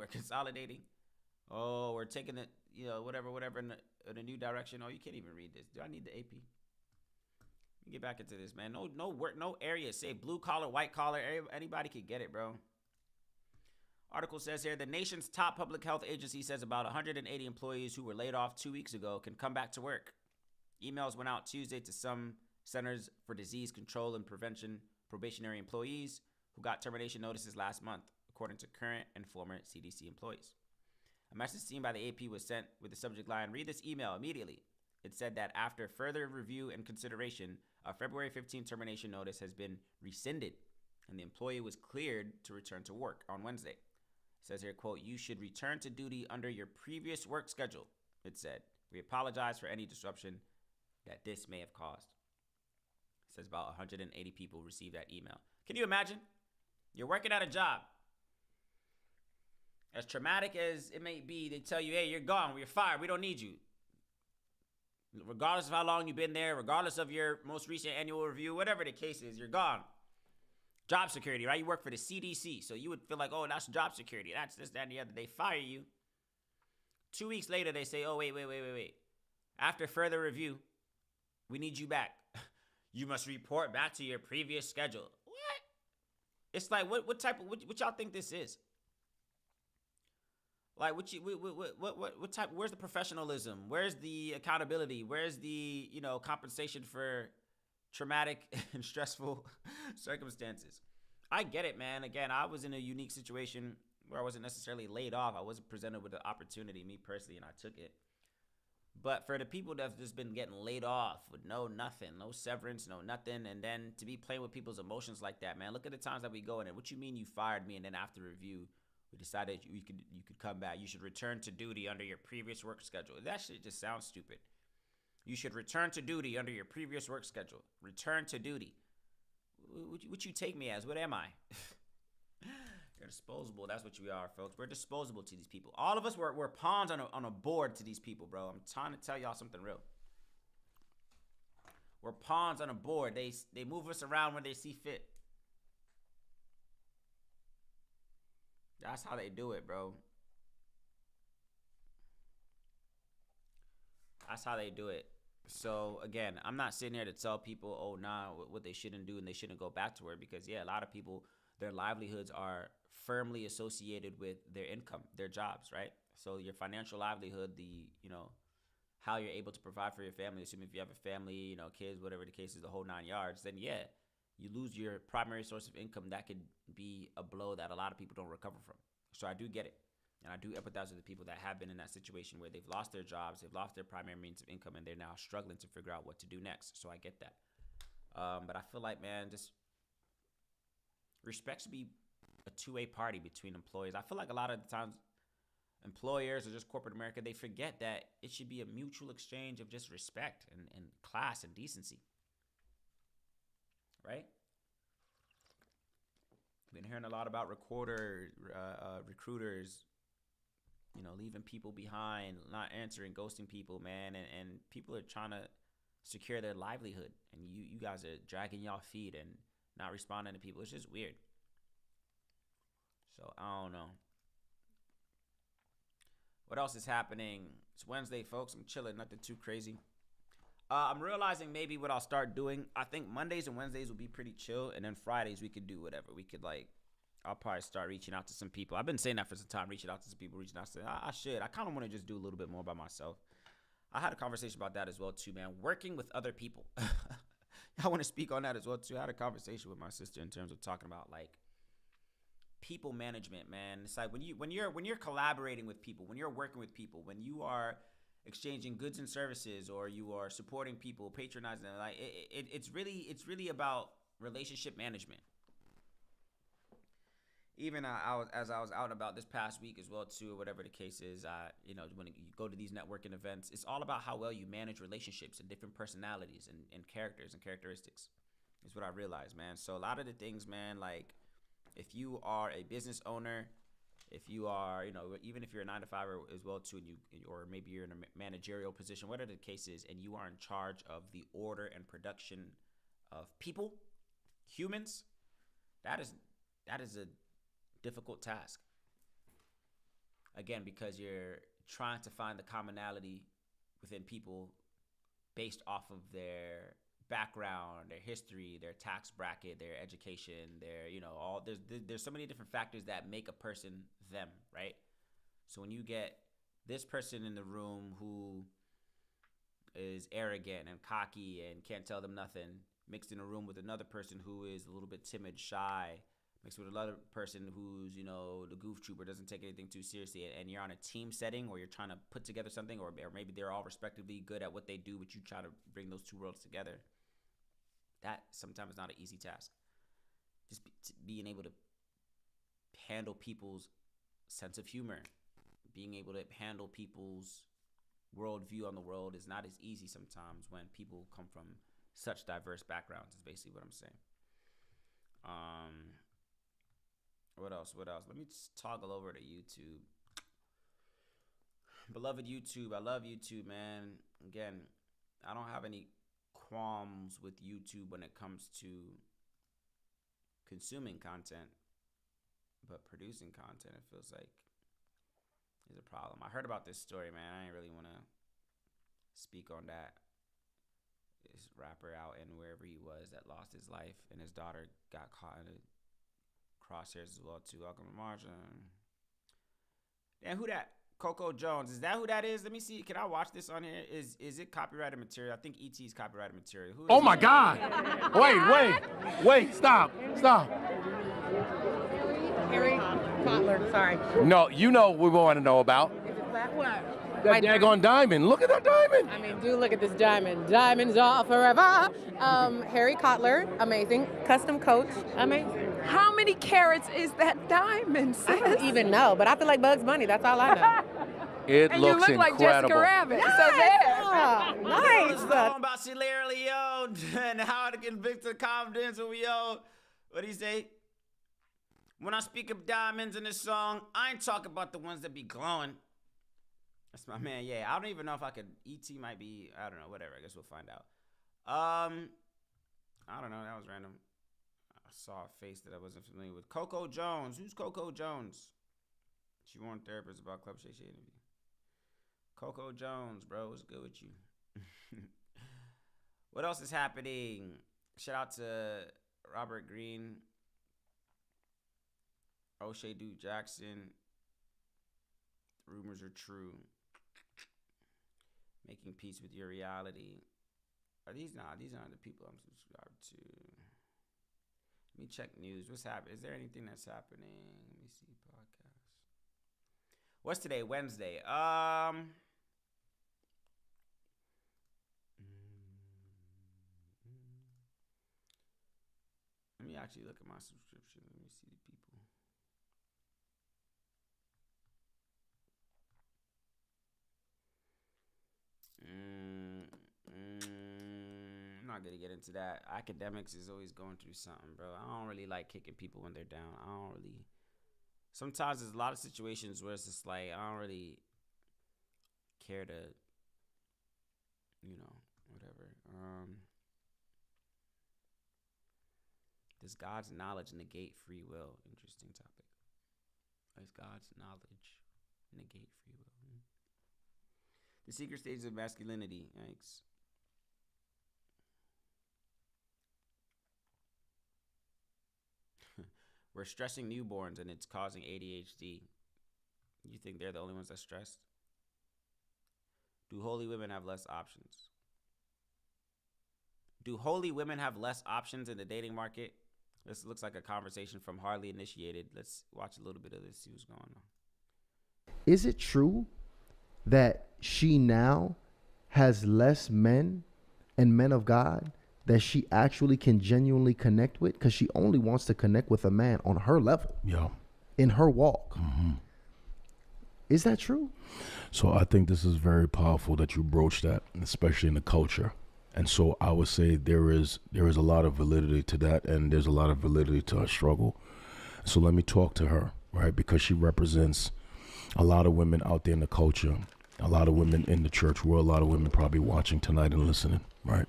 Oh, we're taking it, whatever in a new direction. Oh, you can't even read this. Do I need the AP? Let me get back into this, man. No work, no area. Say blue collar, white collar. Anybody could get it, bro. Article says here, the nation's top public health agency says about 180 employees who were laid off 2 weeks ago can come back to work. Emails went out Tuesday to some Centers for Disease Control and Prevention probationary employees who got termination notices last month, according to current and former CDC employees. A message seen by the AP was sent with the subject line, read this email immediately. It said that after further review and consideration, a February 15 termination notice has been rescinded, and the employee was cleared to return to work on Wednesday. It says here, quote, you should return to duty under your previous work schedule, it said. We apologize for any disruption that this may have caused. It says about 180 people received that email. Can you imagine? You're working at a job. As traumatic as it may be, they tell you, hey, you're gone, you're fired, we don't need you. Regardless of how long you've been there, regardless of your most recent annual review, whatever the case is, you're gone. Job security, right? You work for the CDC, so you would feel like, oh, that's job security. That's this, that, and the other. They fire you. 2 weeks later, they say, oh, wait. After further review, we need you back. You must report back to your previous schedule. What? It's like, what type of, what y'all think this is? Like, what type, where's the professionalism? Where's the accountability? Where's the, compensation for traumatic and stressful circumstances? I get it, man. Again, I was in a unique situation where I wasn't necessarily laid off. I wasn't presented with the opportunity, me personally, and I took it. But for the people that have just been getting laid off with no severance, no nothing, and then to be playing with people's emotions like that, man, look at the times that we go in and what you mean you fired me, and then after review, we decided you could come back. You should return to duty under your previous work schedule. That shit just sounds stupid. You should return to duty under your previous work schedule. Return to duty. What you take me as? What am I? You're disposable. That's what we are, folks. We're disposable to these people. All of us, we're pawns on a board to these people, bro. I'm trying to tell y'all something real. We're pawns on a board. They move us around when they see fit. That's how they do it, bro. That's how they do it. So, again, I'm not sitting here to tell people, oh, nah, what they shouldn't do and they shouldn't go back to work. Because, yeah, a lot of people, their livelihoods are firmly associated with their income, their jobs, right? So your financial livelihood, how you're able to provide for your family, assuming if you have a family, kids, whatever the case is, the whole 9 yards, then, yeah, you lose your primary source of income. That could be a blow that a lot of people don't recover from. So I do get it. And I do empathize with the people that have been in that situation where they've lost their jobs, they've lost their primary means of income, and they're now struggling to figure out what to do next. So I get that. But I feel like, man, just respect should be a two-way party between employees. I feel like a lot of the times employers or just corporate America, they forget that it should be a mutual exchange of just respect and class and decency. Right? Been hearing a lot about recruiters, leaving people behind, not answering, ghosting people, man, and people are trying to secure their livelihood, and you guys are dragging y'all feet and not responding to people. It's just weird. So I don't know. What else is happening? It's Wednesday, folks. I'm chilling, nothing too crazy. I'm realizing maybe what I'll start doing, I think Mondays and Wednesdays will be pretty chill, and then Fridays we could do whatever. We could, I'll probably start reaching out to some people. I've been saying that for some time, reaching out to some people, I should. I kind of want to just do a little bit more by myself. I had a conversation about that as well, too, man. Working with other people. I want to speak on that as well, too. I had a conversation with my sister in terms of talking about, people management, man. It's like when you're collaborating with people, when you're working with people, when you are exchanging goods and services, or you are supporting people, patronizing them, it's really about relationship management. Even as I was out and about this past week as well too, or whatever the case is, when you go to these networking events, it's all about how well you manage relationships and different personalities and characters and characteristics. Is what I realized, man. So a lot of the things, man, if you are a business owner, if you are, even if you're a 9-to-5 as well too, or maybe you're in a managerial position, whatever the case is, and you are in charge of the order and production of people, humans, that is a difficult task. Again, because you're trying to find the commonality within people based off of their background, their history, their tax bracket, their education, their, all there's so many different factors that make a person them, right? So when you get this person in the room who is arrogant and cocky and can't tell them nothing, mixed in a room with another person who is a little bit timid, shy, mixed with another person who's, the goof trooper, doesn't take anything too seriously, and you're on a team setting or you're trying to put together something, or maybe they're all respectively good at what they do, but you try to bring those two worlds together. That sometimes is not an easy task. Just being able to handle people's sense of humor, being able to handle people's worldview on the world is not as easy sometimes when people come from such diverse backgrounds, is basically what I'm saying. What else? Let me just toggle over to YouTube. Beloved YouTube, I love YouTube, man. Again, I don't have any qualms with YouTube when it comes to consuming content, but producing content, it feels like, is a problem. I heard about this story, man. I didn't really want to speak on that. This rapper out in wherever he was that lost his life, and his daughter got caught in the crosshairs as well too. Welcome to March. Damn, who that? Coco Jones. Is that who that is? Let me see. Can I watch this on here? Is it copyrighted material? I think ET's copyrighted material. Who is oh my God! Wait! Stop! Harry Kotler, sorry. No, you know what we want to know about. That what? That daggone diamond. Look at that diamond. I mean, do look at this diamond. Diamonds are forever. Harry Kotler, amazing. Custom coach, amazing. How many carats is that diamond, sis? I don't even know, but I feel like Bugs Bunny. That's all I know. It and looks you look incredible. like Jessica Rabbit. Yes. So there. Oh, nice. Talking about Sierra Leone and how to convict the confidence of yo. What do you say? When I speak of diamonds in this song, I ain't talking about the ones that be glowing. That's my man. Yeah, I don't even know if I could. ET might be. I don't know. Whatever. I guess we'll find out. I don't know. That was random. I saw a face that I wasn't familiar with. Coco Jones. Who's Coco Jones? She warned therapists about Club Shay Shay interview. Coco Jones, bro. What's good with you? What else is happening? Shout out to Robert Greene, O'Shea Duke Jackson. Rumors are true. Making peace with your reality. Are these not? These aren't the people I'm subscribed to. Let me check news. What's happening? Is there anything that's happening? Let me see podcast. What's today? Wednesday. Let me actually look at my subscription. Let me see the people. I'm not gonna get into that. Academics is always going through something, bro. I don't really like kicking people when they're down. I don't really. Sometimes there's a lot of situations where it's just like I don't really care to, whatever. Does God's knowledge negate free will? Interesting topic. Does God's knowledge negate free will? The secret stages of masculinity. Yikes. We're stressing newborns and it's causing ADHD. You think they're the only ones that stressed? Do holy women have less options? Do holy women have less options in the dating market? This looks like a conversation from Hardly Initiated. Let's watch a little bit of this, see what's going on. Is it true that she now has less men and men of God that she actually can genuinely connect with? Because she only wants to connect with a man on her level, in her walk. Mm-hmm. Is that true? So I think this is very powerful that you broach that, especially in the culture. And so I would say there is a lot of validity to that, and there's a lot of validity to her struggle. So let me talk to her, right? Because she represents a lot of women out there in the culture, a lot of women in the church world, a lot of women probably watching tonight and listening, right?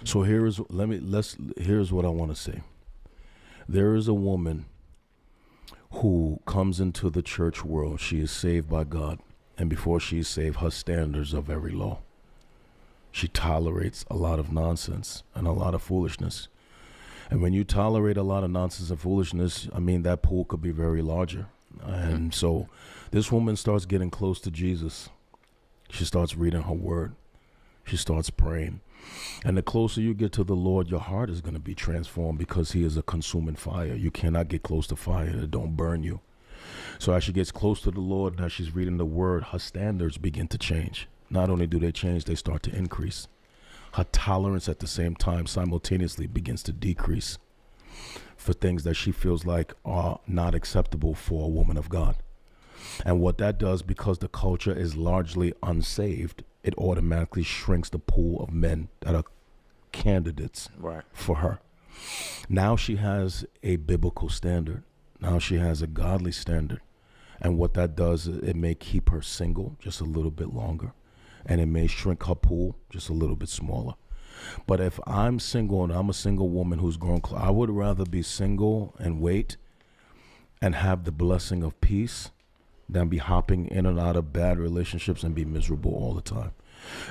So here's what I want to say. There is a woman who comes into the church world. She is saved by God, and before she is saved, her standards are very low. She tolerates a lot of nonsense and a lot of foolishness. And when you tolerate a lot of nonsense and foolishness, I mean, that pool could be very larger. And so this woman starts getting close to Jesus. She starts reading her word. She starts praying. And the closer you get to the Lord, your heart is going to be transformed because he is a consuming fire. You cannot get close to fire that don't burn you. So as she gets close to the Lord, and as she's reading the word, her standards begin to change. Not only do they change, they start to increase. Her tolerance at the same time simultaneously begins to decrease for things that she feels like are not acceptable for a woman of God. And what that does, because the culture is largely unsaved, it automatically shrinks the pool of men that are candidates for her. Now she has a biblical standard. Now she has a godly standard. And what that does, it may keep her single just a little bit longer. And it may shrink her pool just a little bit smaller. But if I'm single and I'm a single woman who's grown close, I would rather be single and wait and have the blessing of peace than be hopping in and out of bad relationships and be miserable all the time.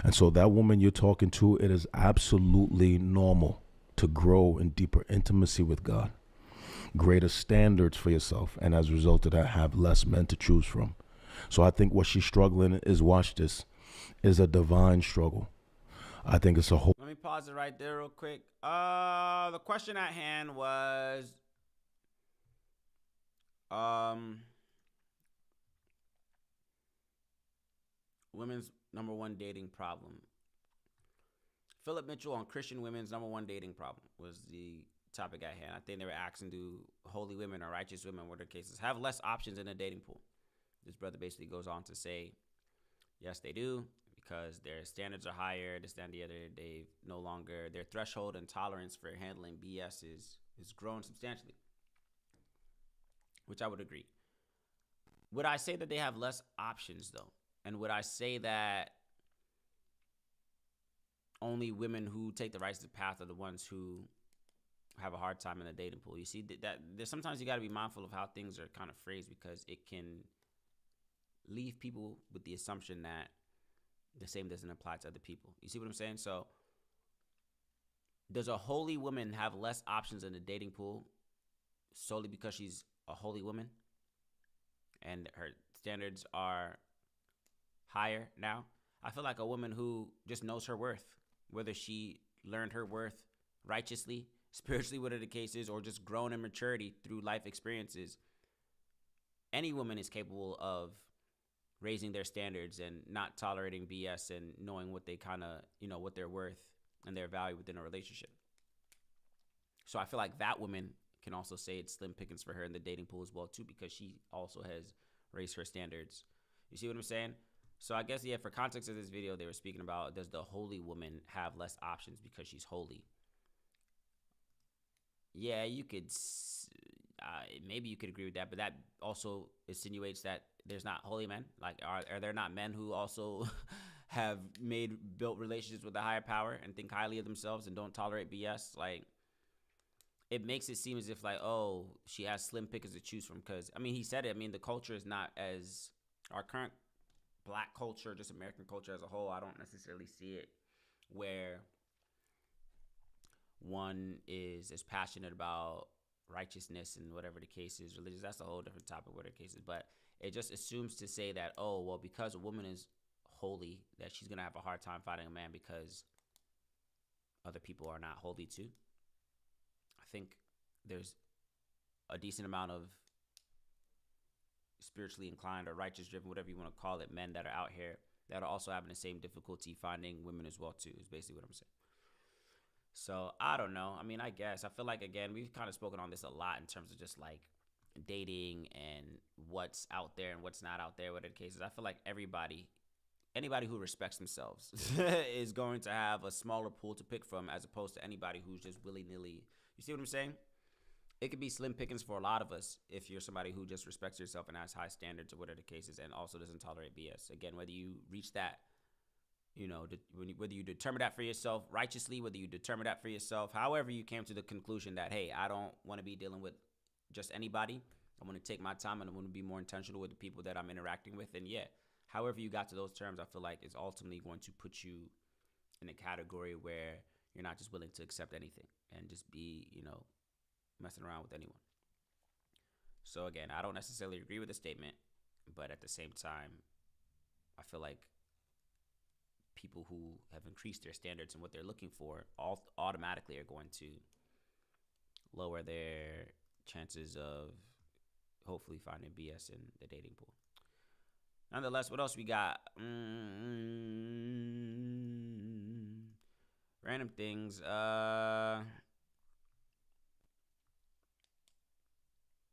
And so that woman you're talking to, it is absolutely normal to grow in deeper intimacy with God, greater standards for yourself, and as a result of that, have less men to choose from. So I think what she's struggling is, watch this, is a divine struggle. I think it's a whole... Let me pause it right there real quick. The question at hand was... women's number one dating problem. Philip Mitchell on Christian women's number one dating problem was the topic at hand. I think they were asking, do holy women or righteous women, what are cases, have less options in the dating pool? This brother basically goes on to say, yes, they do, because their standards are higher. This, that, and the other. They no longer, their threshold and tolerance for handling BS is grown substantially, which I would agree. Would I say that they have less options, though? And would I say that only women who take the righteous path are the ones who have a hard time in the dating pool? You see, that there's sometimes you got to be mindful of how things are kind of phrased, because it can leave people with the assumption that the same doesn't apply to other people. You see what I'm saying? So does a holy woman have less options in the dating pool solely because she's a holy woman and her standards are higher now? I feel like a woman who just knows her worth, whether she learned her worth righteously, spiritually, whatever the case is, or just grown in maturity through life experiences, any woman is capable of raising their standards and not tolerating BS and knowing what they kind of, what they're worth and their value within a relationship. So I feel like that woman can also say it's slim pickings for her in the dating pool as well too, because she also has raised her standards. You see what I'm saying? So I guess, yeah, for context of this video, they were speaking about, does the holy woman have less options because she's holy? Yeah, you could, maybe you could agree with that, but that also insinuates that there's not holy men. Like, are there not men who also have built relationships with a higher power and think highly of themselves and don't tolerate BS? Like, it makes it seem as if like, oh, she has slim pickings to choose from. Because, I mean, he said it. I mean, the culture is not as, our current black culture, just American culture as a whole, I don't necessarily see it where one is as passionate about righteousness and whatever the case is, religious. That's a whole different topic, whatever the case is. But it just assumes to say that, oh, well, because a woman is holy, that she's going to have a hard time fighting a man because other people are not holy too. I think there's a decent amount of spiritually inclined or righteous driven, whatever you want to call it, men that are out here that are also having the same difficulty finding women as well too, is basically what I'm saying. So I don't know. I mean, I guess I feel like, again, we've kind of spoken on this a lot in terms of just like dating and what's out there and what's not out there, whatever the case is. I feel like anybody who respects themselves is going to have a smaller pool to pick from, as opposed to anybody who's just willy-nilly. You see what I'm saying? It could be slim pickings for a lot of us if you're somebody who just respects yourself and has high standards or whatever the case is, and also doesn't tolerate BS. Again, whether you reach that, whether you determine that for yourself righteously, whether you determine that for yourself, however you came to the conclusion that, hey, I don't want to be dealing with just anybody. I want to take my time and I want to be more intentional with the people that I'm interacting with. And yeah, however you got to those terms, I feel like is ultimately going to put you in a category where you're not just willing to accept anything and just be, messing around with anyone. So again, I don't necessarily agree with the statement, but at the same time, I feel like people who have increased their standards and what they're looking for all automatically are going to lower their chances of hopefully finding BS in the dating pool. Nonetheless, what else we got? Random things.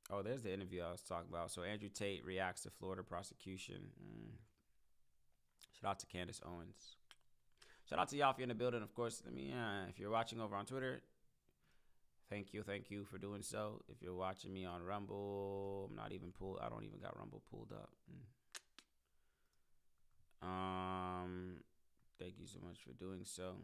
Oh, there's the interview I was talking about. So Andrew Tate reacts to Florida prosecution. Shout out to Candace Owens. Shout out to y'all if you're in the building. Of course, if you're watching over on Twitter, thank you for doing so. If you're watching me on Rumble, I don't even got Rumble pulled up. Thank you so much for doing so.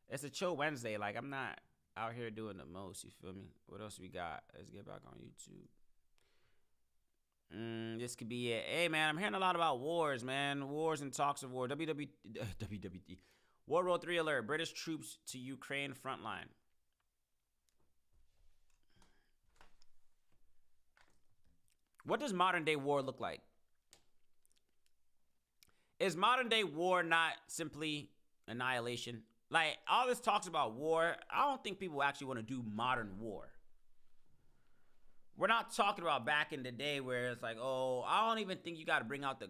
It's a chill Wednesday. Like, I'm not out here doing the most, you feel me? What else we got? Let's get back on YouTube. This could be it. Hey, man, I'm hearing a lot about wars, man. Wars and talks of war. WWD. World War III alert. British troops to Ukraine frontline. What does modern day war look like? Is modern day war not simply annihilation? Like, all this talks about war, I don't think people actually want to do modern war. We're not talking about back in the day where it's like, oh, I don't even think you got to bring out the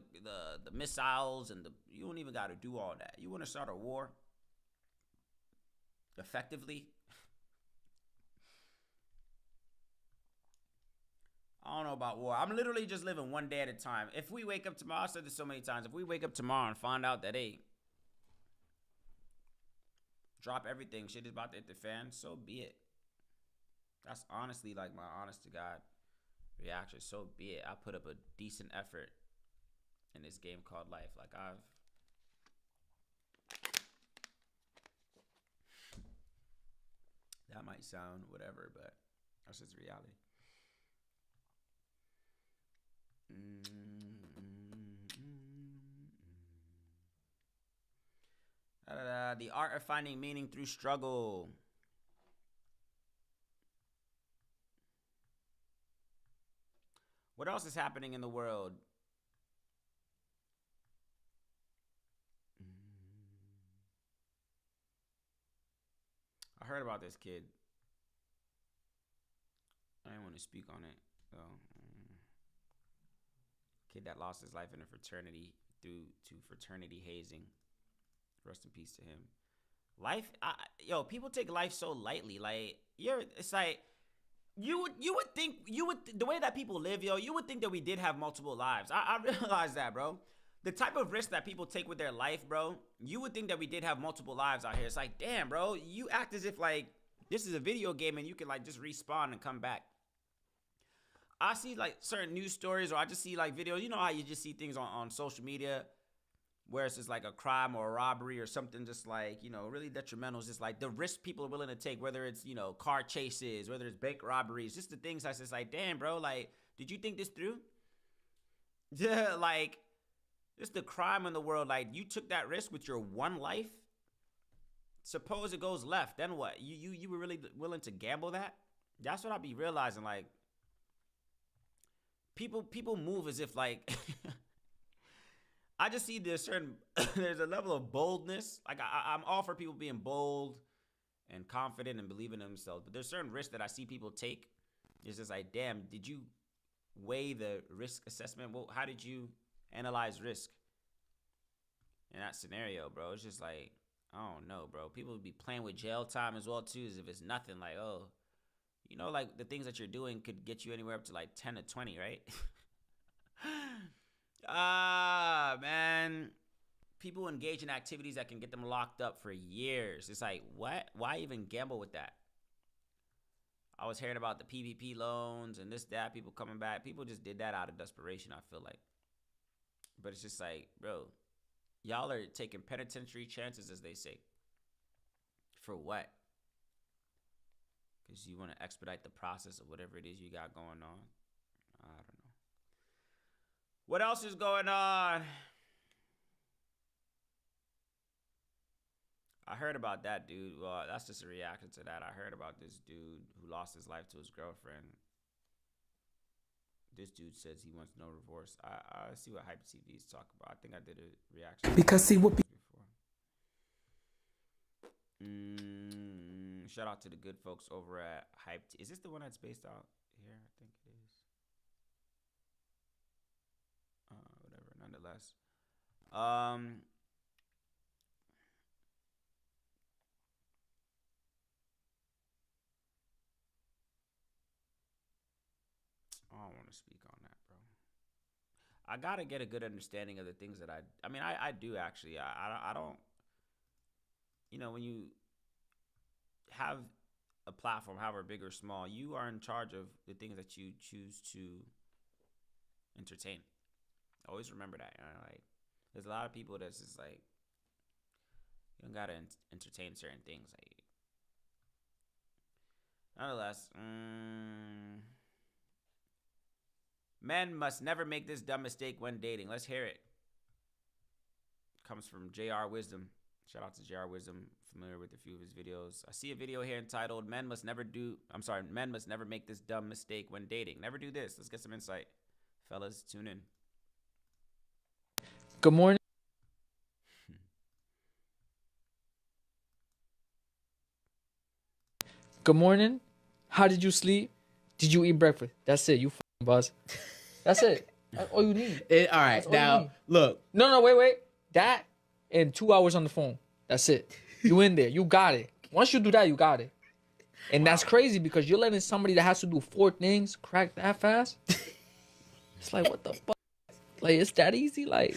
missiles and you don't even got to do all that. You want to start a war effectively? I don't know about war. I'm literally just living one day at a time. If we wake up tomorrow, I've said this so many times, if we wake up tomorrow and find out that, hey, drop everything, shit is about to hit the fan, so be it. That's honestly like my honest to God reaction. So be it. I put up a decent effort in this game called life. Like, that might sound whatever, but that's just reality. The art of finding meaning through struggle. What else is happening in the world? I heard about this kid. I didn't want to speak on it, though. Kid that lost his life in a fraternity due to fraternity hazing. Rest in peace to him. Life, people take life so lightly. Like, it's like you would think the way that people live, you would think that we did have multiple lives. I realize that, bro. The type of risk that people take with their life, bro, you would think that we did have multiple lives out here. It's like, damn, bro, you act as if like this is a video game and you can like just respawn and come back. I see like certain news stories, or I just see like videos. You know how you just see things on social media where it's just like a crime or a robbery or something just like, really detrimental. It's just like the risk people are willing to take, whether it's, car chases, whether it's bank robberies, just the things that's just like, damn, bro, like, did you think this through? Yeah, like, just the crime in the world. Like, you took that risk with your one life. Suppose it goes left, then what? You were really willing to gamble that? That's what I be realizing. Like, people move as if like I just see there's a level of boldness. Like I'm all for people being bold and confident and believing in themselves, but there's certain risks that I see people take. It's just like, damn, did you weigh the risk assessment? Well, how did you analyze risk in that scenario, bro? It's just like, I don't know, bro. People would be playing with jail time as well too, as if it's nothing. Like, oh, like the things that you're doing could get you anywhere up to like 10 to 20, right? Man. People engage in activities that can get them locked up for years. It's like, what? Why even gamble with that? I was hearing about the PPP loans and this, that, people coming back. People just did that out of desperation, I feel like. But it's just like, bro, y'all are taking penitentiary chances, as they say. For what? Because you want to expedite the process of whatever it is you got going on. I don't know. What else is going on? I heard about that dude. Well, that's just a reaction to that. I heard about this dude who lost his life to his girlfriend. This dude says he wants no divorce. I see what Hype TV's talk about. I think I did a reaction Because see what before. Shout out to the good folks over at Hype. Is this the one that's based out here? I think it is. Whatever. Nonetheless, I don't want to speak on that, bro. I gotta get a good understanding of the things that I mean, I do actually. I don't. You know, when you have a platform, however big or small, you are in charge of the things that you choose to entertain. Always remember that. You know, like, there's a lot of people that's just like, you don't gotta entertain certain things. Like, nonetheless, men must never make this dumb mistake when dating. Let's hear it. Comes from JR Wisdom. Shout out to JR Wisdom. Familiar with a few of his videos. I see a video here entitled Men must never make this dumb mistake when dating. Never do this. Let's get some insight. Fellas, tune in. Good morning. Good morning. How did you sleep? Did you eat breakfast? That's it. You f***ing buzz. That's it. That's all you need. All right, now look. No, wait. That and 2 hours on the phone. That's it. You in there. You got it. Once you do that, you got it. And that's crazy because you're letting somebody that has to do 4 things crack that fast. It's like, what the fuck? Like, it's that easy? Like,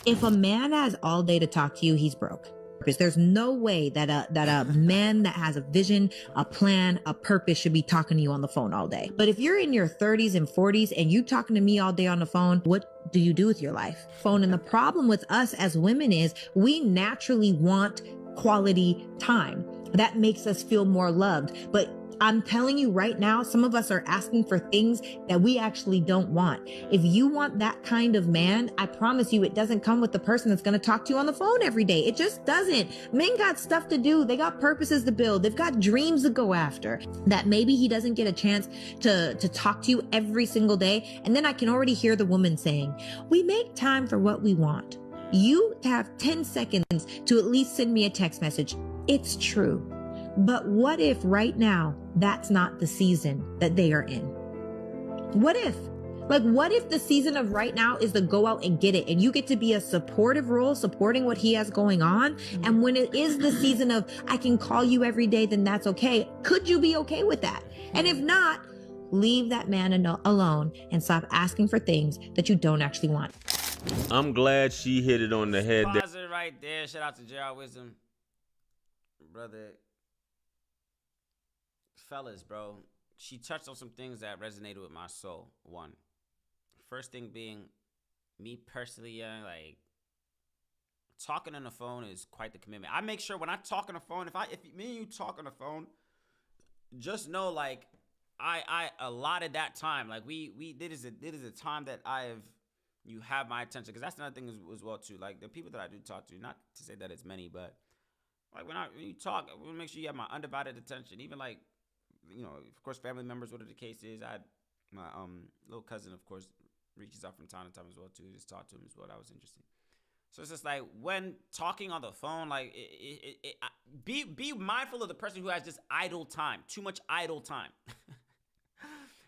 if a man has all day to talk to you, he's broke. Because there's no way that a man that has a vision, a plan, a purpose should be talking to you on the phone all day. But if you're in your 30s and 40s and you talking to me all day on the phone, what do you do with your life? Phone. And the problem with us as women is we naturally want quality time. That makes us feel more loved. But I'm telling you right now, some of us are asking for things that we actually don't want. If you want that kind of man, I promise you it doesn't come with the person that's going to talk to you on the phone every day. It just doesn't. Men got stuff to do. They got purposes to build. They've got dreams to go after. That maybe he doesn't get a chance to talk to you every single day. And then I can already hear the woman saying, we make time for what we want. You have 10 seconds to at least send me a text message. It's true. But what if right now that's not the season that they are in? What if? Like, what if the season of right now is to go out and get it and you get to be a supportive role, supporting what he has going on? And when it is the season of I can call you every day, then that's okay. Could you be okay with that? And if not, leave that man alone and stop asking for things that you don't actually want. I'm glad she hit it on the head. Pause it right there. Shout out to JR Wisdom. Brother. Fellas, bro, she touched on some things that resonated with my soul. One, first thing being, me personally, like, talking on the phone is quite the commitment. I make sure when I talk on the phone, if me and you talk on the phone, just know, like, I allotted that time. Like, it is a time that you have my attention, because that's another thing as well too. Like, the people that I do talk to, not to say that it's many, but like when you talk, I want to make sure you have my undivided attention. Even like, you know, of course, family members, whatever the case is. I had my little cousin, of course, reaches out from time to time as well too. Just talk to him as well. That was interesting. So it's just like when talking on the phone, like be mindful of the person who has just idle time, too much idle time.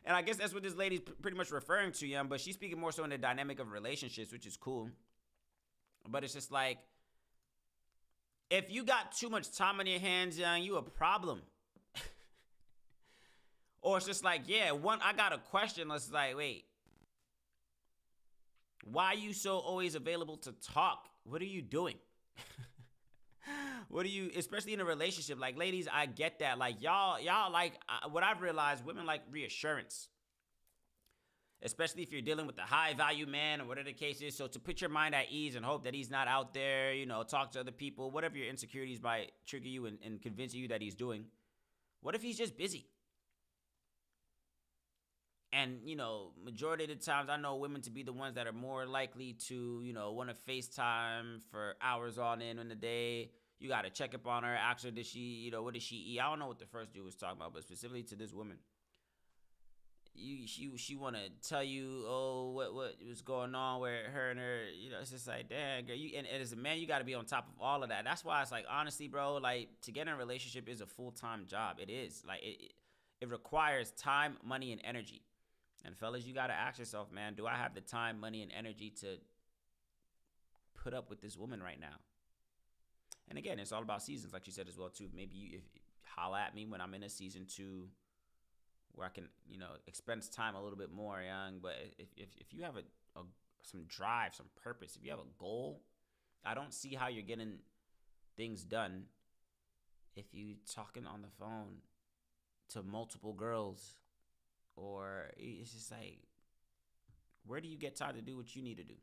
And I guess that's what this lady's pretty much referring to, yeah. But she's speaking more so in the dynamic of relationships, which is cool. But it's just like, if you got too much time on your hands, you a problem. Or it's just like, yeah, I got a question. It's like, wait, why are you so always available to talk? What are you doing? What are you, especially in a relationship? Like, ladies, I get that. Like, y'all like, what I've realized, women like reassurance. Especially if you're dealing with a high value man or whatever the case is. So to put your mind at ease and hope that he's not out there, you know, talk to other people, whatever your insecurities might trigger you and convince you that he's doing. What if he's just busy? And, you know, majority of the times I know women to be the ones that are more likely to, you know, want to FaceTime for hours on end in the day. You got to check up on her. Ask her, did she, what did she eat? I don't know what the first dude was talking about, but specifically to this woman. She want to tell you, oh, what was going on with her and her, it's just like, damn, girl, and as a man, you got to be on top of all of that. That's why it's like, honestly, bro, like, to get in a relationship is a full-time job. It is. Like, it requires time, money, and energy. And fellas, you got to ask yourself, man, do I have the time, money, and energy to put up with this woman right now? And again, it's all about seasons, like you said as well, too. Maybe you holla at me when I'm in a season 2 where I can, expend time a little bit more, young. But if you have some drive, some purpose, if you have a goal, I don't see how you're getting things done if you talking on the phone to multiple girls, or it's just like, where do you get time to do what you need to do?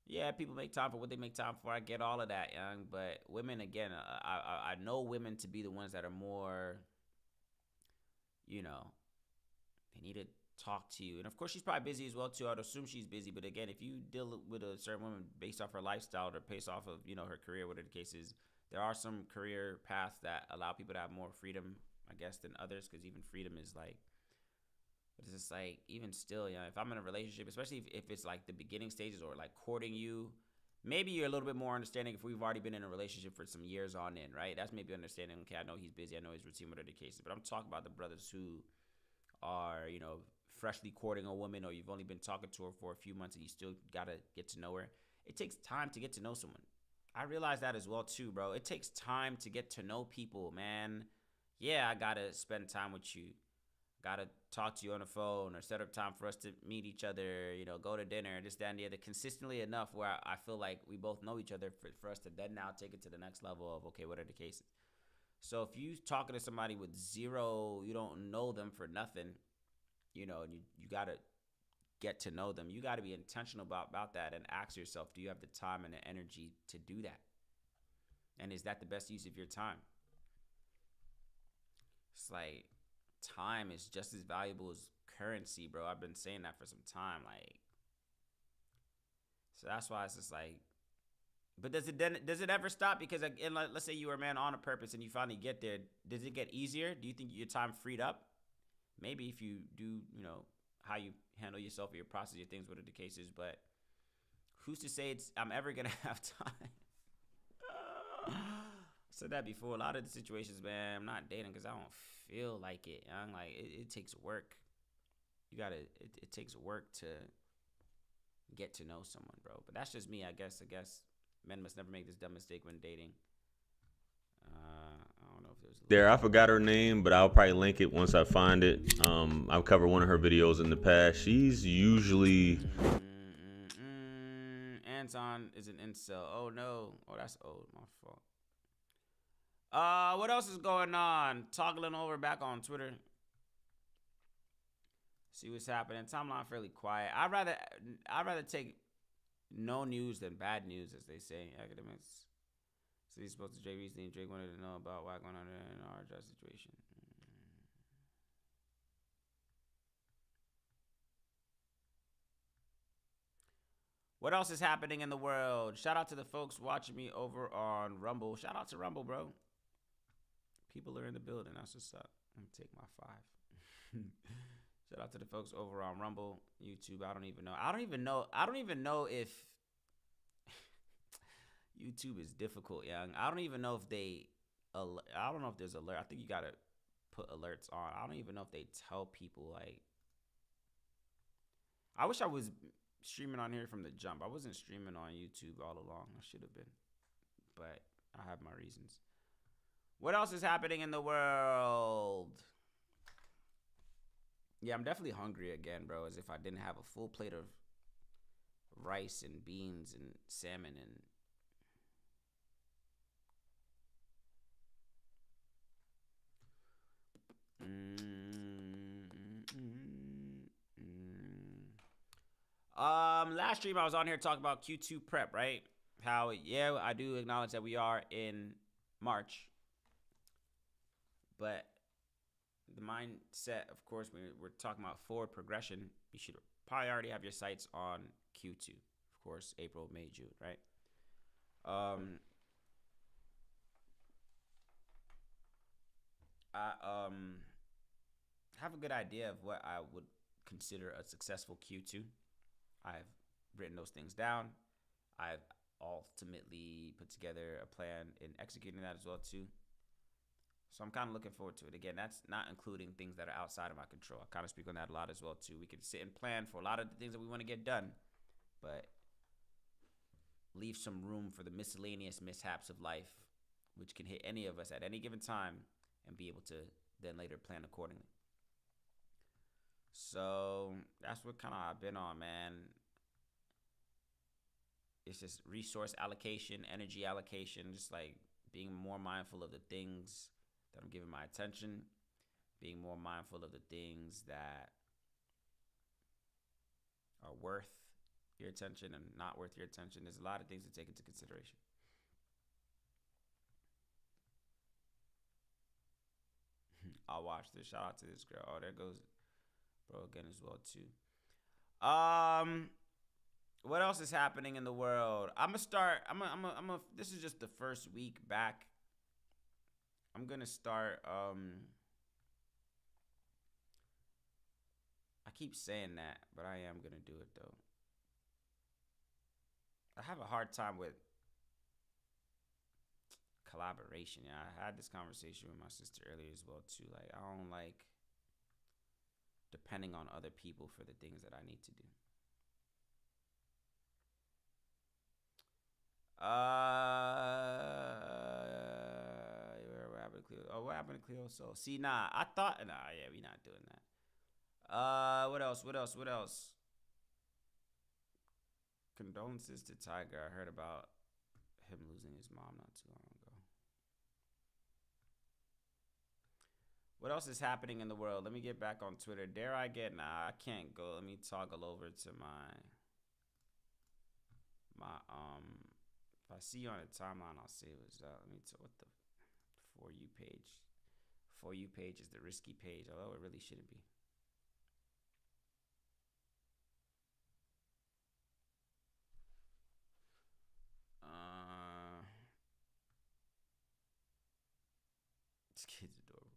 Yeah, people make time for what they make time for. I get all of that, young. But women, again, I know women to be the ones that are more, they need to talk to you. And of course, she's probably busy as well, too. I'd assume she's busy. But again, if you deal with a certain woman based off her lifestyle or based off of, her career, whatever the case is, there are some career paths that allow people to have more freedom, I guess, than others. Because even freedom is like, it's just like, even still, if I'm in a relationship, especially if it's like the beginning stages or like courting you, maybe you're a little bit more understanding if we've already been in a relationship for some years on end, right? That's maybe understanding, okay, I know he's busy, I know his routine, whatever the case is. But I'm talking about the brothers who are, freshly courting a woman, or you've only been talking to her for a few months and you still got to get to know her. It takes time to get to know someone. I realize that as well, too, bro. It takes time to get to know people, man. Yeah, I got to spend time with you. Gotta talk to you on the phone or set up time for us to meet each other, go to dinner, this, that, and the other, consistently enough where I feel like we both know each other for us to then now take it to the next level of, okay, what are the cases? So if you talking to somebody with zero, you don't know them for nothing, and you gotta get to know them. You gotta be intentional about that and ask yourself, do you have the time and the energy to do that? And is that the best use of your time? It's like, time is just as valuable as currency, bro. I've been saying that for some time, like. So that's why it's just like. But does it ever stop? Because let's say you were a man on a purpose and you finally get there. Does it get easier? Do you think your time freed up? Maybe if you do, how you handle yourself or your process, your things, whatever the case is. But who's to say I'm ever gonna have time? Said that before. A lot of the situations, man, I'm not dating because I don't feel like it. I'm like, it takes work. It takes work to get to know someone, bro. But that's just me, I guess. Men must never make this dumb mistake when dating. I don't know if there's I forgot her name, but I'll probably link it once I find it. I've covered one of her videos in the past. She's usually Anton is an incel. Oh no. Oh, that's old. My fault. What else is going on? Toggling over back on Twitter. See what's happening. Timeline fairly quiet. I'd rather take no news than bad news, as they say. Academics. So he's supposed to Drake recently, and Drake wanted to know about what's going on in our job situation. What else is happening in the world? Shout out to the folks watching me over on Rumble. Shout out to Rumble, bro. People are in the building. That's what's up. Let me take my 5. Shout out to the folks over on Rumble, YouTube. I don't even know if YouTube is difficult, young. I don't even know if I don't know if there's alert. I think you gotta put alerts on. I don't even know if they tell people, like. I wish I was streaming on here from the jump. I wasn't streaming on YouTube all along. I should have been, but I have my reasons. What else is happening in the world? Yeah, I'm definitely hungry again, bro. As if I didn't have a full plate of rice and beans and salmon and last stream I was on here talking about Q2 prep, right? How, yeah, I do acknowledge that we are in March. But the mindset, of course, when we're talking about forward progression, you should probably already have your sights on Q2. Of course, April, May, June, right? I have a good idea of what I would consider a successful Q2. I've written those things down. I've ultimately put together a plan in executing that as well too. So I'm kind of looking forward to it. Again, that's not including things that are outside of my control. I kind of speak on that a lot as well too. We can sit and plan for a lot of the things that we want to get done, but leave some room for the miscellaneous mishaps of life, which can hit any of us at any given time, and be able to then later plan accordingly. So that's what kind of I've been on, man. It's just resource allocation, energy allocation, just like being more mindful of the things that I'm giving my attention, being more mindful of the things that are worth your attention and not worth your attention. There's a lot of things to take into consideration. I'll watch this. Shout out to this girl. Oh, there goes bro again as well too. What else is happening in the world? This is just the first week back. I'm gonna start. I keep saying that, but I am gonna do it though. I have a hard time with collaboration. Yeah, I had this conversation with my sister earlier as well too. Like, I don't like depending on other people for the things that I need to do. What happened to Cleo? Oh, what happened to Cleo? So, see, I thought, yeah, we not doing that. What else? Condolences to Tiger. I heard about him losing his mom not too long ago. What else is happening in the world? Let me get back on Twitter. Dare I get? Nah, I can't go. Let me toggle over to my if I see you on the timeline, I'll say what's up. Let me what the For You page. For You page is the risky page, although it really shouldn't be. This kid's adorable.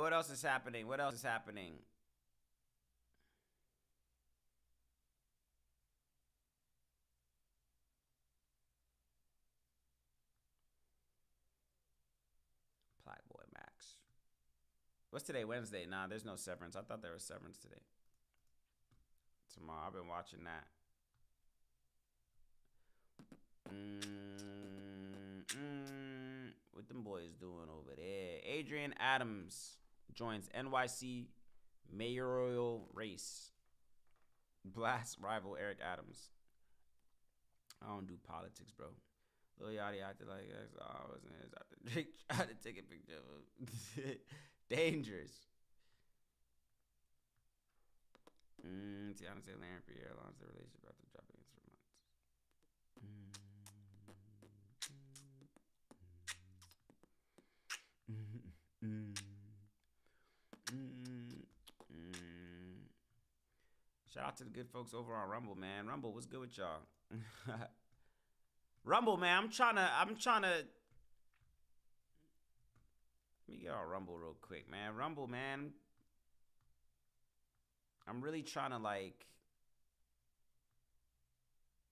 What else is happening? Black Boy Max. What's today? Wednesday? Nah, there's no Severance. I thought there was Severance today. Tomorrow. I've been watching that. What them boys doing over there? Adrian Adams joins NYC mayoral race. Blast rival Eric Adams. I don't do politics, bro. Lil Yachty acted like I wasn't his after Drake tried to take a picture of him. Dangerous. Tiana Taylor and Pierre launched their relationship after dropping it for months. Shout out to the good folks over on Rumble, man. Rumble, what's good with y'all? Rumble, man, I'm trying to let me get on Rumble real quick, man. Rumble, man. I'm really trying to like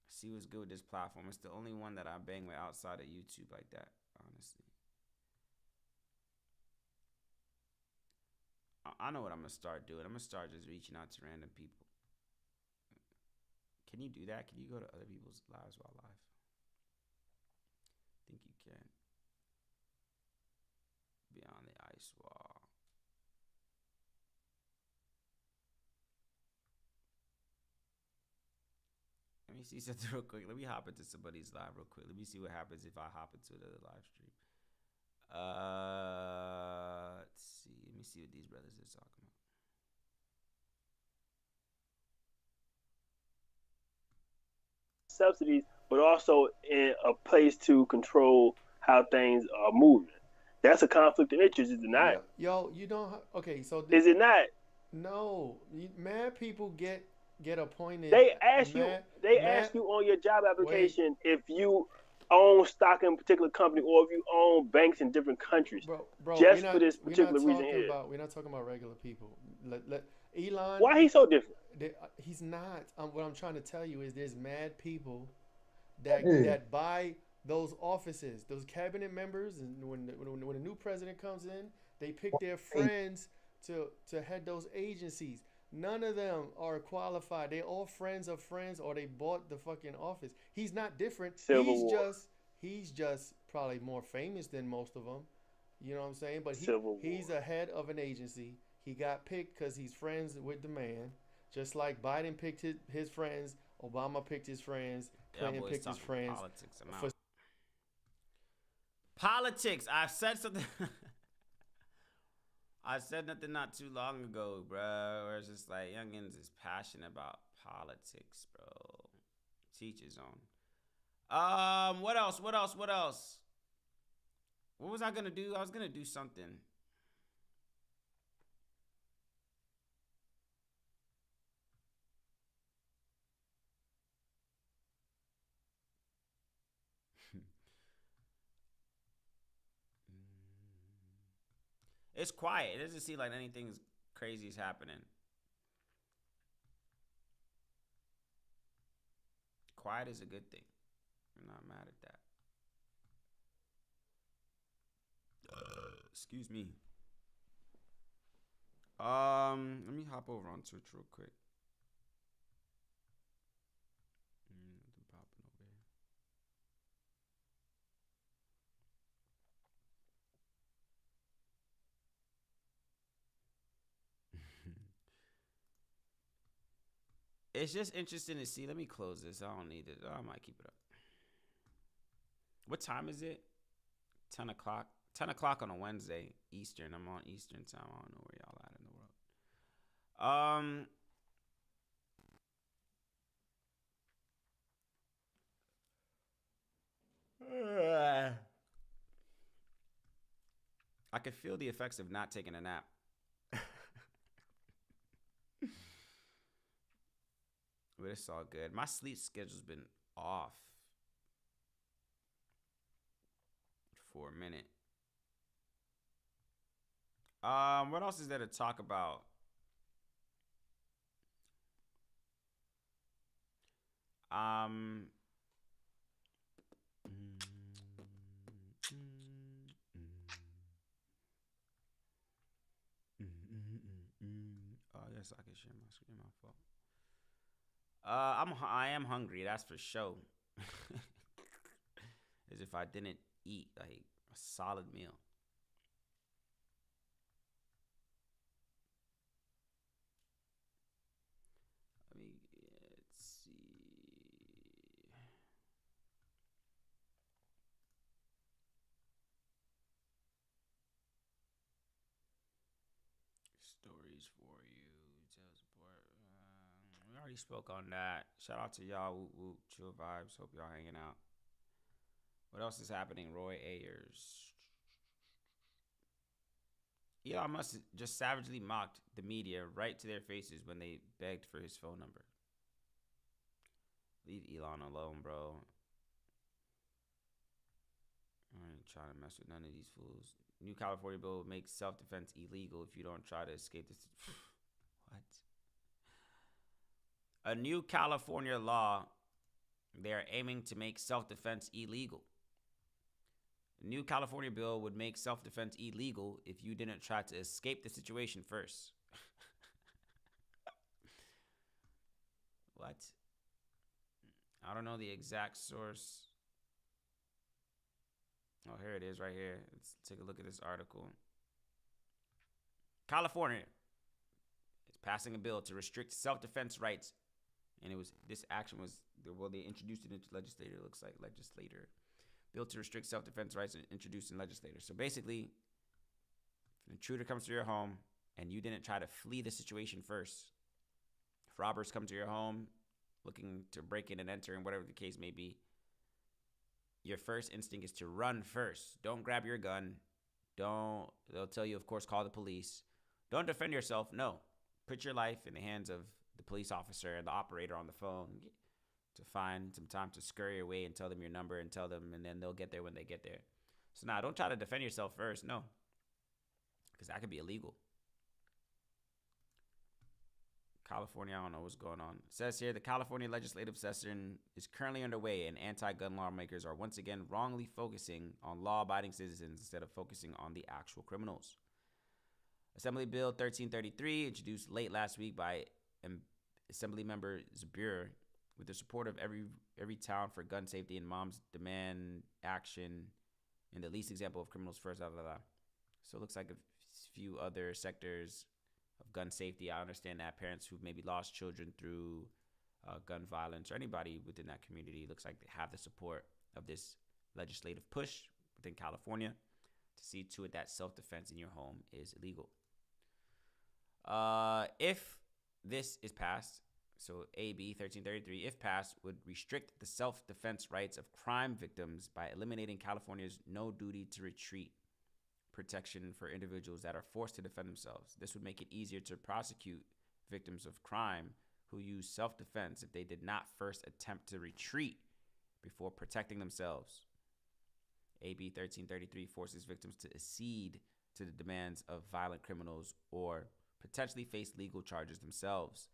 see what's good with this platform. It's the only one that I bang with outside of YouTube like that, honestly. I know what I'm gonna start doing. I'm gonna start just reaching out to random people. Can you do that? Can you go to other people's lives while live? I think you can. Beyond the ice wall. Let me see something real quick. Let me hop into somebody's live real quick. Let me see what happens if I hop into another live stream. Let's see. Let me see what these brothers are talking about. subsidies, but also in a place to control how things are moving. That's a conflict of interest, is it not? Yo, you don't. Okay, so Is it not? No, mad people get appointed. They ask you. Mad, They mad. ask you on your job Wait, application if you own stock in a particular company or if you own banks in different countries, bro, just for this particular reason here. we're not talking about regular people. Elon. Why he's so different? He's not. What I'm trying to tell you is there's mad people that buy those offices, those cabinet members, and when a new president comes in, they pick their friends to head those agencies. None of them are qualified. They all friends of friends, or they bought the fucking office. He's not different. He's just probably more famous than most of them. You know what I'm saying? But he's a head of an agency. He got picked because he's friends with the man. Just like Biden picked his friends, Obama picked his friends, Clinton picked his friends. Politics. I said something. I said nothing not too long ago, bro. Where it's just like youngins is passionate about politics, bro. Teach his own. What else? What was I gonna do? I was gonna do something. It's quiet. It doesn't seem like anything crazy is happening. Quiet is a good thing. I'm not mad at that. Excuse me. Let me hop over on Twitch real quick. Nothing popping over here. It's just interesting to see. Let me close this. I don't need it. I might keep it up. What time is it? 10 o'clock. 10 o'clock on a Wednesday, Eastern. I'm on Eastern time. I don't know where y'all at in the world. I could feel the effects of not taking a nap. But it's all good. My sleep schedule's been off for a minute. What else is there to talk about? Oh, yes, I can share my screen. My fault. I am hungry. That's for sure. As if I didn't eat like a solid meal. Let's see. Stories for you. Details support. We already spoke on that. Shout out to y'all. Whoop, whoop, chill vibes. Hope y'all hanging out. What else is happening? Roy Ayers. Elon Musk just savagely mocked the media right to their faces when they begged for his phone number. Leave Elon alone, bro. I ain't trying to mess with none of these fools. New California bill would make self-defense illegal if you don't try to escape this. What? A new California law, they are aiming to make self-defense illegal. A new California bill would make self-defense illegal if you didn't try to escape the situation first. What? I don't know the exact source. Oh, here it is right here. Let's take a look at this article. California is passing a bill to restrict self-defense rights. And this action was, well, they introduced it into legislator. It looks like legislator. Bill to restrict self-defense rights introduced in legislator. So basically, if an intruder comes to your home and you didn't try to flee the situation first, if robbers come to your home looking to break in and enter, and whatever the case may be, your first instinct is to run first. Don't grab your gun. They'll tell you, of course, call the police. Don't defend yourself. No. Put your life in the hands of the police officer and the operator on the phone to find some time to scurry away and tell them your number and then they'll get there when they get there. So now, don't try to defend yourself first. No. Because that could be illegal. California, I don't know what's going on. It says here, the California legislative session is currently underway, and anti-gun lawmakers are once again wrongly focusing on law-abiding citizens instead of focusing on the actual criminals. Assembly Bill 1333, introduced late last week by Assembly Member Zabur, with the support of every town for gun safety and moms demand action in the least example of criminals first. Blah, blah, blah. So it looks like a few other sectors of gun safety. I understand that parents who've maybe lost children through gun violence or anybody within that community looks like they have the support of this legislative push within California to see to it that self-defense in your home is illegal. If this is passed, so AB 1333, if passed, would restrict the self-defense rights of crime victims by eliminating California's no duty to retreat protection for individuals that are forced to defend themselves. This would make it easier to prosecute victims of crime who use self-defense if they did not first attempt to retreat before protecting themselves. AB 1333 forces victims to accede to the demands of violent criminals or potentially face legal charges themselves.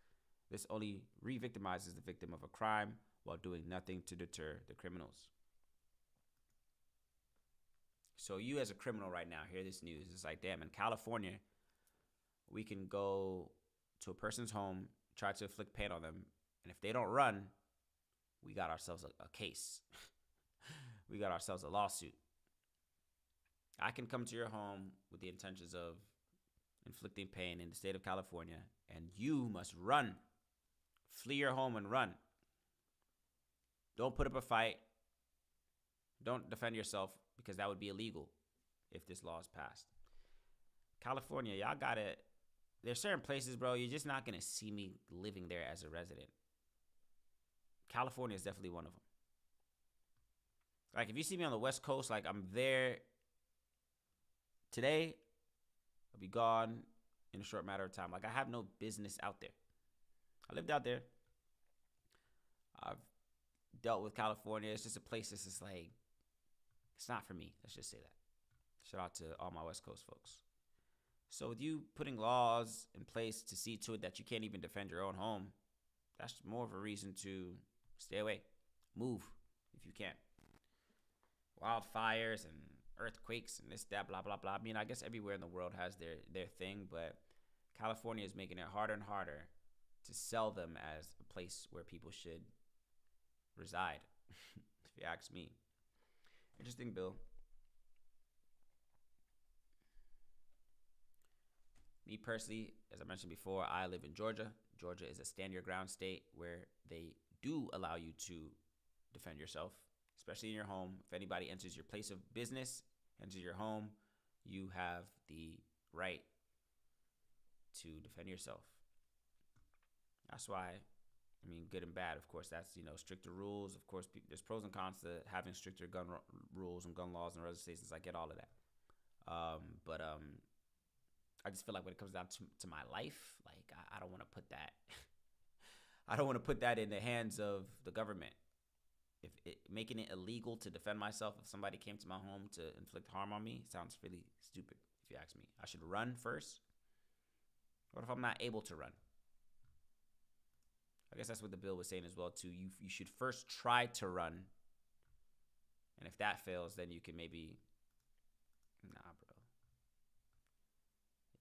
This only re-victimizes the victim of a crime while doing nothing to deter the criminals. So you as a criminal right now hear this news. It's like, damn, in California, we can go to a person's home, try to inflict pain on them, and if they don't run, we got ourselves a case. We got ourselves a lawsuit. I can come to your home with the intentions of inflicting pain in the state of California, and you must run. Flee your home and run. Don't put up a fight. Don't defend yourself, because that would be illegal if this law is passed. California, y'all got it. There's certain places, bro, you're just not going to see me living there as a resident. California is definitely one of them. Like, if you see me on the West Coast, like, I'm there today, I'll be gone in a short matter of time. Like, I have no business out there. I lived out there. I've dealt with California. It's just a place that's just like, it's not for me. Let's just say that. Shout out to all my West Coast folks. So with you putting laws in place to see to it that you can't even defend your own home, that's more of a reason to stay away. Move if you can. Wildfires and earthquakes and this, that, blah, blah, blah. I mean, I guess everywhere in the world has their thing, but California is making it harder and harder to sell them as a place where people should reside, if you ask me. Interesting bill. Me personally, as I mentioned before, I live in Georgia. Georgia is a stand your ground state where they do allow you to defend yourself, especially in your home. If anybody enters your place of business, enters your home, you have the right to defend yourself. That's why, I mean, good and bad, of course, that's, stricter rules. Of course, there's pros and cons to having stricter gun rules and gun laws in other states. I get all of that. But I just feel like when it comes down to my life, like, I don't want to put that, I don't want to put that in the hands of the government. Making it illegal to defend myself if somebody came to my home to inflict harm on me sounds really stupid, if you ask me. I should run first. What if I'm not able to run? I guess that's what the bill was saying as well, too. You should first try to run. And if that fails, then you can maybe... Nah, bro.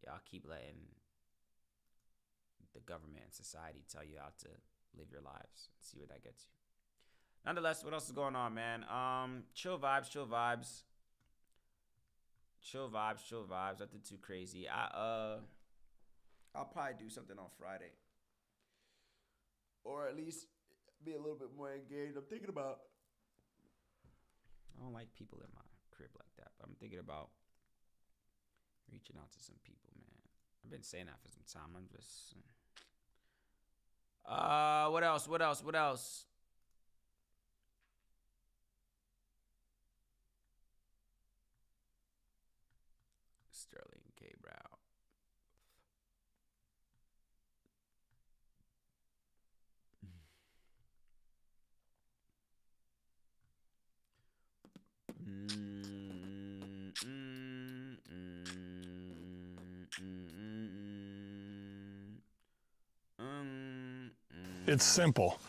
Y'all keep letting the government and society tell you how to live your lives and see where that gets you. Nonetheless, what else is going on, man? Chill vibes. Nothing too crazy. I'll probably do something on Friday. Or at least be a little bit more engaged. I'm thinking about... I don't like people in my crib like that, but I'm thinking about reaching out to some people, man. I've been saying that for some time. What else? What else? What else? Sterling K. Brown. It's simple.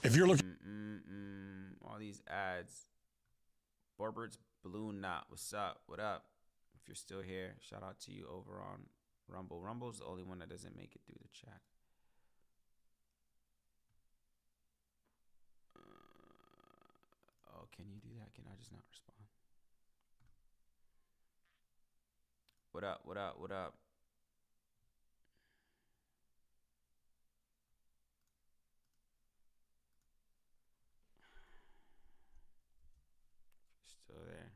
If you're looking all these ads. Borbert's Balloon Knot. What's up? What up? If you're still here, shout out to you over on Rumble. Rumble's the only one that doesn't make it through the chat. Oh, can you do that? Can I just not respond? What up? What up? What up? Still there.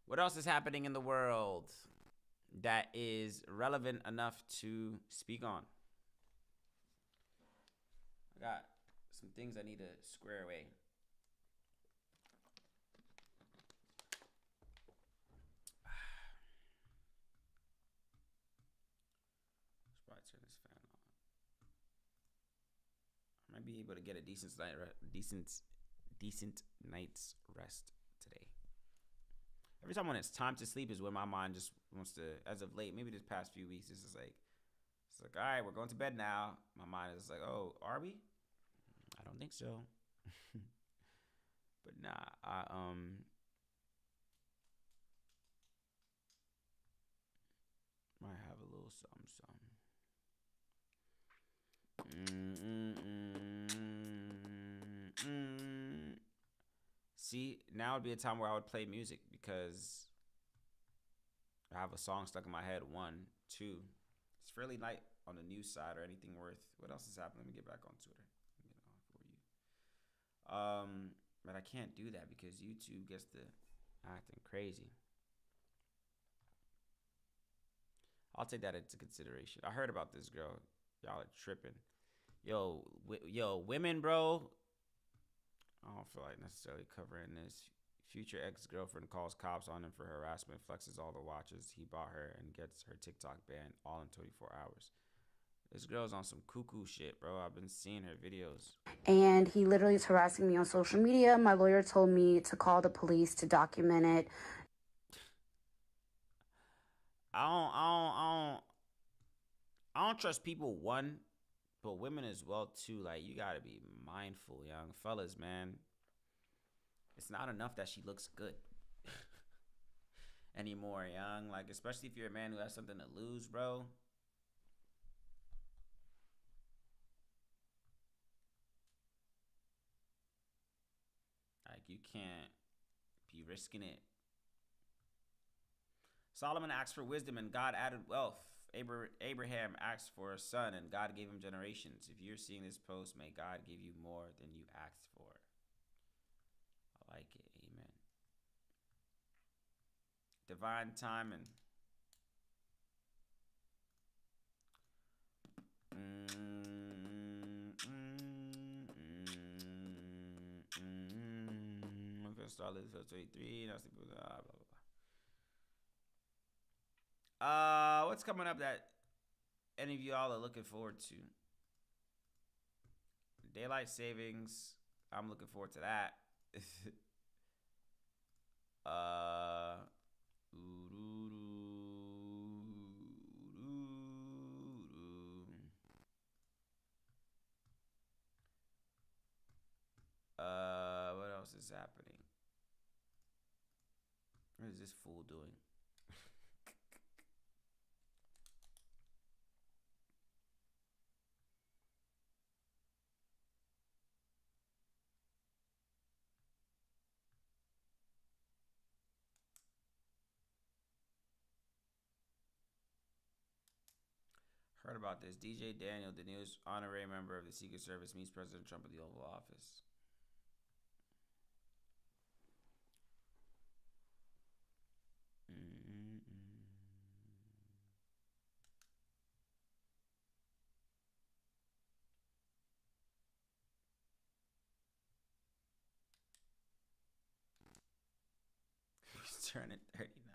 What else is happening in the world that is relevant enough to speak on? I got some things I need to square away. Should probably turn this fan on. I might be able to get a decent night's rest today. Every time when it's time to sleep is when my mind just wants to, as of late, maybe this past few weeks, it's just like, all right, we're going to bed now. My mind is like, oh, are we? I don't think so. But nah, I might have a little something. See, now would be a time where I would play music because I have a song stuck in my head. 1, 2. It's fairly light on the news side or anything worth. What else is happening? Let me get back on Twitter. For you. But I can't do that because YouTube gets to acting crazy. I'll take that into consideration. I heard about this girl. Y'all are tripping. Yo, women, bro. I don't feel like necessarily covering this. Future ex-girlfriend calls cops on him for harassment, flexes all the watches he bought her, and gets her TikTok banned all in 24 hours. This girl's on some cuckoo shit, bro. I've been seeing her videos. And he literally is harassing me on social media. My lawyer told me to call the police to document it. I don't trust people, one, but women as well too. Like, you gotta be mindful, young fellas, man. It's not enough that she looks good anymore, young. Like, especially if you're a man who has something to lose, bro. Like, you can't be risking it. Solomon asked for wisdom and God added wealth. Abraham asked for a son and God gave him generations. If you're seeing this post, may God give you more than you asked for. I like it. Amen. Divine timing. I'm gonna start this for 23. Blah, blah, blah. What's coming up that any of y'all are looking forward to? Daylight savings. I'm looking forward to that. What else is happening? What is this fool doing? Heard about this. DJ Daniel, the newest honorary member of the Secret Service, meets President Trump at the Oval Office. He's turning 30 now.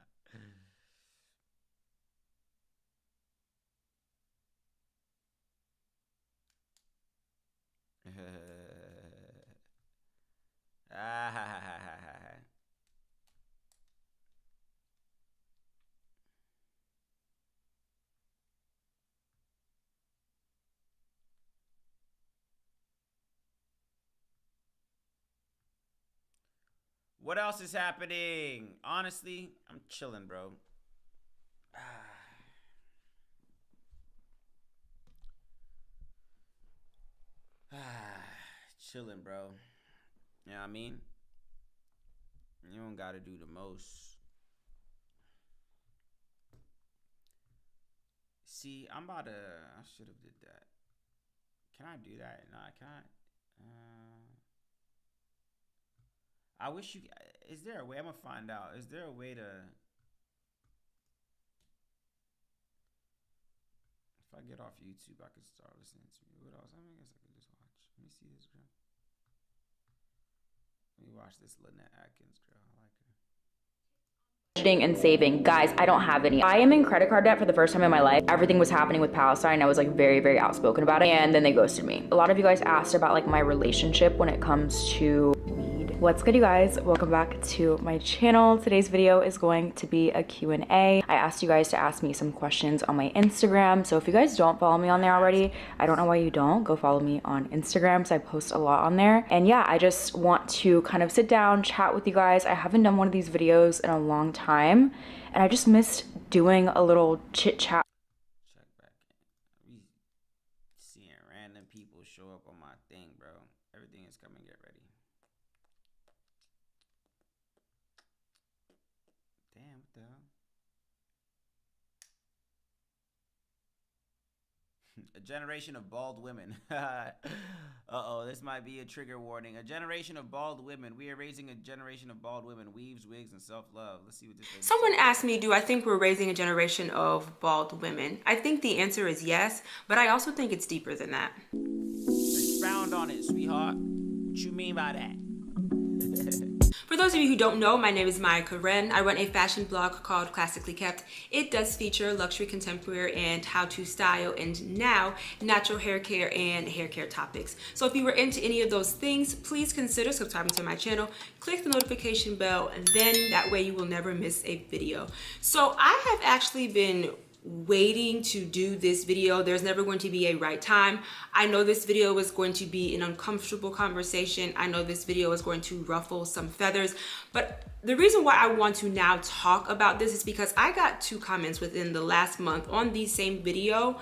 What else is happening? Honestly, I'm chilling, bro. Chilling, bro. You know what I mean? You don't gotta do the most. See, I should have did that. Can I do that? No, I can't. I wish you. Is there a way? I'm gonna find out. Is there a way to? If I get off YouTube, I could start listening to me. What else? I guess I could just watch. Let me see this girl. Let me watch this Lynette Atkins girl. I like her. Budgeting and saving. Guys, I don't have any. I am in credit card debt for the first time in my life. Everything was happening with Palestine. I was like very, very outspoken about it, and then they ghosted me. A lot of you guys asked about like my relationship when it comes to weed. What's good, you guys? Welcome back to my channel. Today's video is going to be a Q&A. I asked you guys to ask me some questions on my Instagram. So if you guys don't follow me on there already, I don't know why you don't. Go follow me on Instagram because I post a lot on there. And yeah, I just want to kind of sit down, chat with you guys. I haven't done one of these videos in a long time, and I just missed doing a little chit chat. Check back in. We seeing random people show up on my thing, bro. Everything is coming. Get ready. Damn, what the hell? A generation of bald women. Uh-oh, this might be a trigger warning. A generation of bald women. We are raising a generation of bald women. Weaves, wigs, and self-love. Let's see what this is. Someone asked me, do I think we're raising a generation of bald women? I think the answer is yes, but I also think it's deeper than that. Expound on it, sweetheart. What you mean by that? For those of you who don't know, my name is Maya Karen. I run a fashion blog called Classically Kept. It does feature luxury, contemporary, and how to style, and now natural hair care and hair care topics. So if you were into any of those things, please consider subscribing to my channel. Click the notification bell, and then that way you will never miss a video. So I have actually been waiting to do this video. There's never going to be a right time. I know this video is going to be an uncomfortable conversation. I know this video is going to ruffle some feathers, but the reason why I want to now talk about this is because I got 2 comments within the last month on the same video,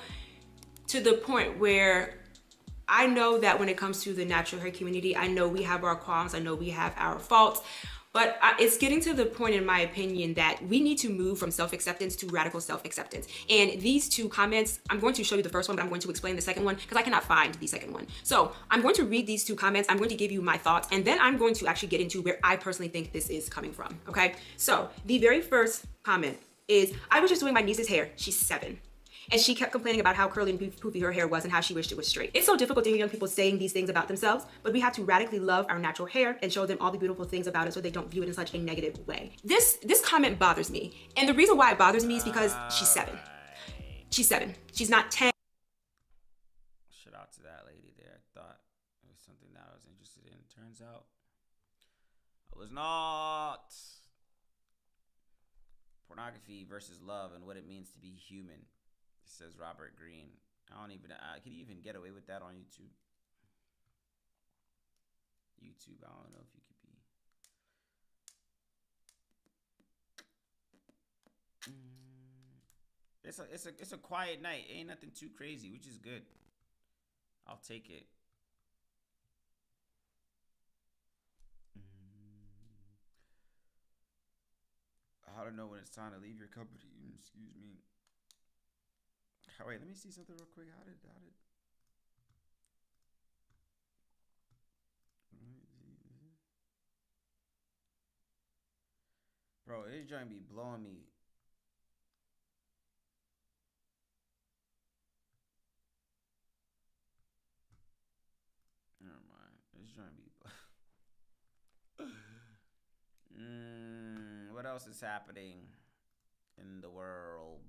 to the point where I know that when it comes to the natural hair community, I know we have our qualms, I know we have our faults, but it's getting to the point, in my opinion, that we need to move from self-acceptance to radical self-acceptance. And these 2 comments, I'm going to show you the first one, but I'm going to explain the second one because I cannot find the second one. So I'm going to read these 2 comments. I'm going to give you my thoughts, and then I'm going to actually get into where I personally think this is coming from, okay? So the very first comment is, I was just doing my niece's hair. She's 7. And she kept complaining about how curly and poofy her hair was and how she wished it was straight. It's so difficult to hear young people saying these things about themselves, but we have to radically love our natural hair and show them all the beautiful things about it so they don't view it in such a negative way. This comment bothers me. And the reason why it bothers me is because she's 7. She's 7. She's not 10. Shout out to that lady there. I thought it was something that I was interested in. Turns out I was not. Pornography versus love and what it means to be human. Says Robert Greene. Could you even get away with that on YouTube? I don't know if you could be. It's a quiet night. Ain't nothing too crazy, which is good. I'll take it. How to know when it's time to leave your company? Excuse me. Wait, let me see something real quick. How did bro, this joint be blowing me. Never mind. This joint be what else is happening in the world?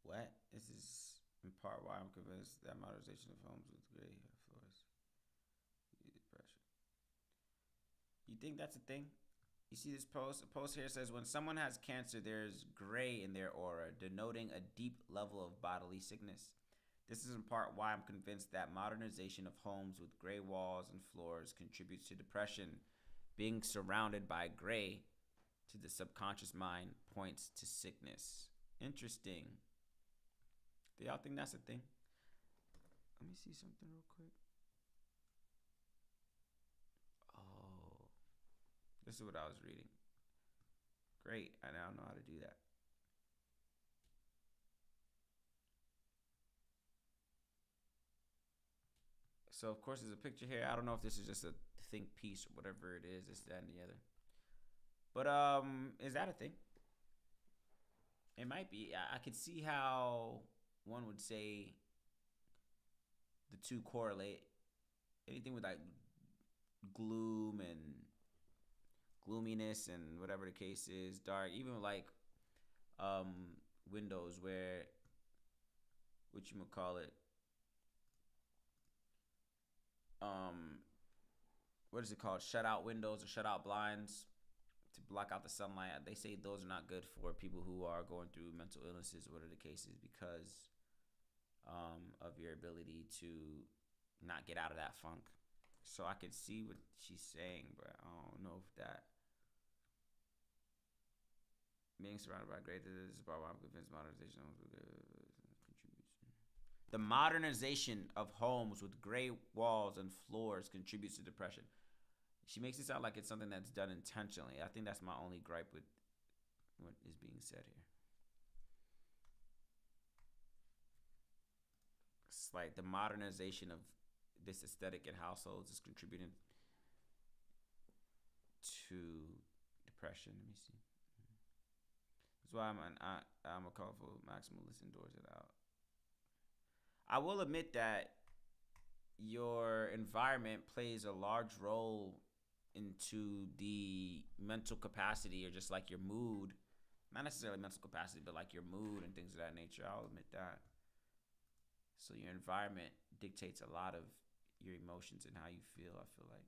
What? This is in part why I'm convinced that modernization of homes with gray floors. Depression. You think that's a thing? You see this post? A post here says when someone has cancer, there's gray in their aura, denoting a deep level of bodily sickness. This is in part why I'm convinced that modernization of homes with gray walls and floors contributes to depression. Being surrounded by gray to the subconscious mind points to sickness. Interesting. Do y'all think that's a thing? Let me see something real quick. Oh, this is what I was reading. Great, I now know how to do that. So, of course, there's a picture here. I don't know if this is just a think piece or whatever it is, this, that, and the other. But, is that a thing? It might be. I could see how one would say the two correlate. Anything with like gloom and gloominess and whatever the case is, dark, even like windows where whatchamacallit, what is it called? Shut out windows or shut out blinds to block out the sunlight. They say those are not good for people who are going through mental illnesses or whatever the case is because of your ability to not get out of that funk. So I can see what she's saying, but I don't know if that being surrounded by great is about why I'm convinced modernization contributes. The modernization of homes with gray walls and floors contributes to depression. She makes it sound like it's something that's done intentionally. I think that's my only gripe with what is being said here. It's like the modernization of this aesthetic in households is contributing to depression. Let me see. That's why I'm a call for maximalist indoors and out. I will admit that your environment plays a large role into the mental capacity or just like your mood. Not necessarily mental capacity, but like your mood and things of that nature. I'll admit that. So your environment dictates a lot of your emotions and how you feel, I feel like.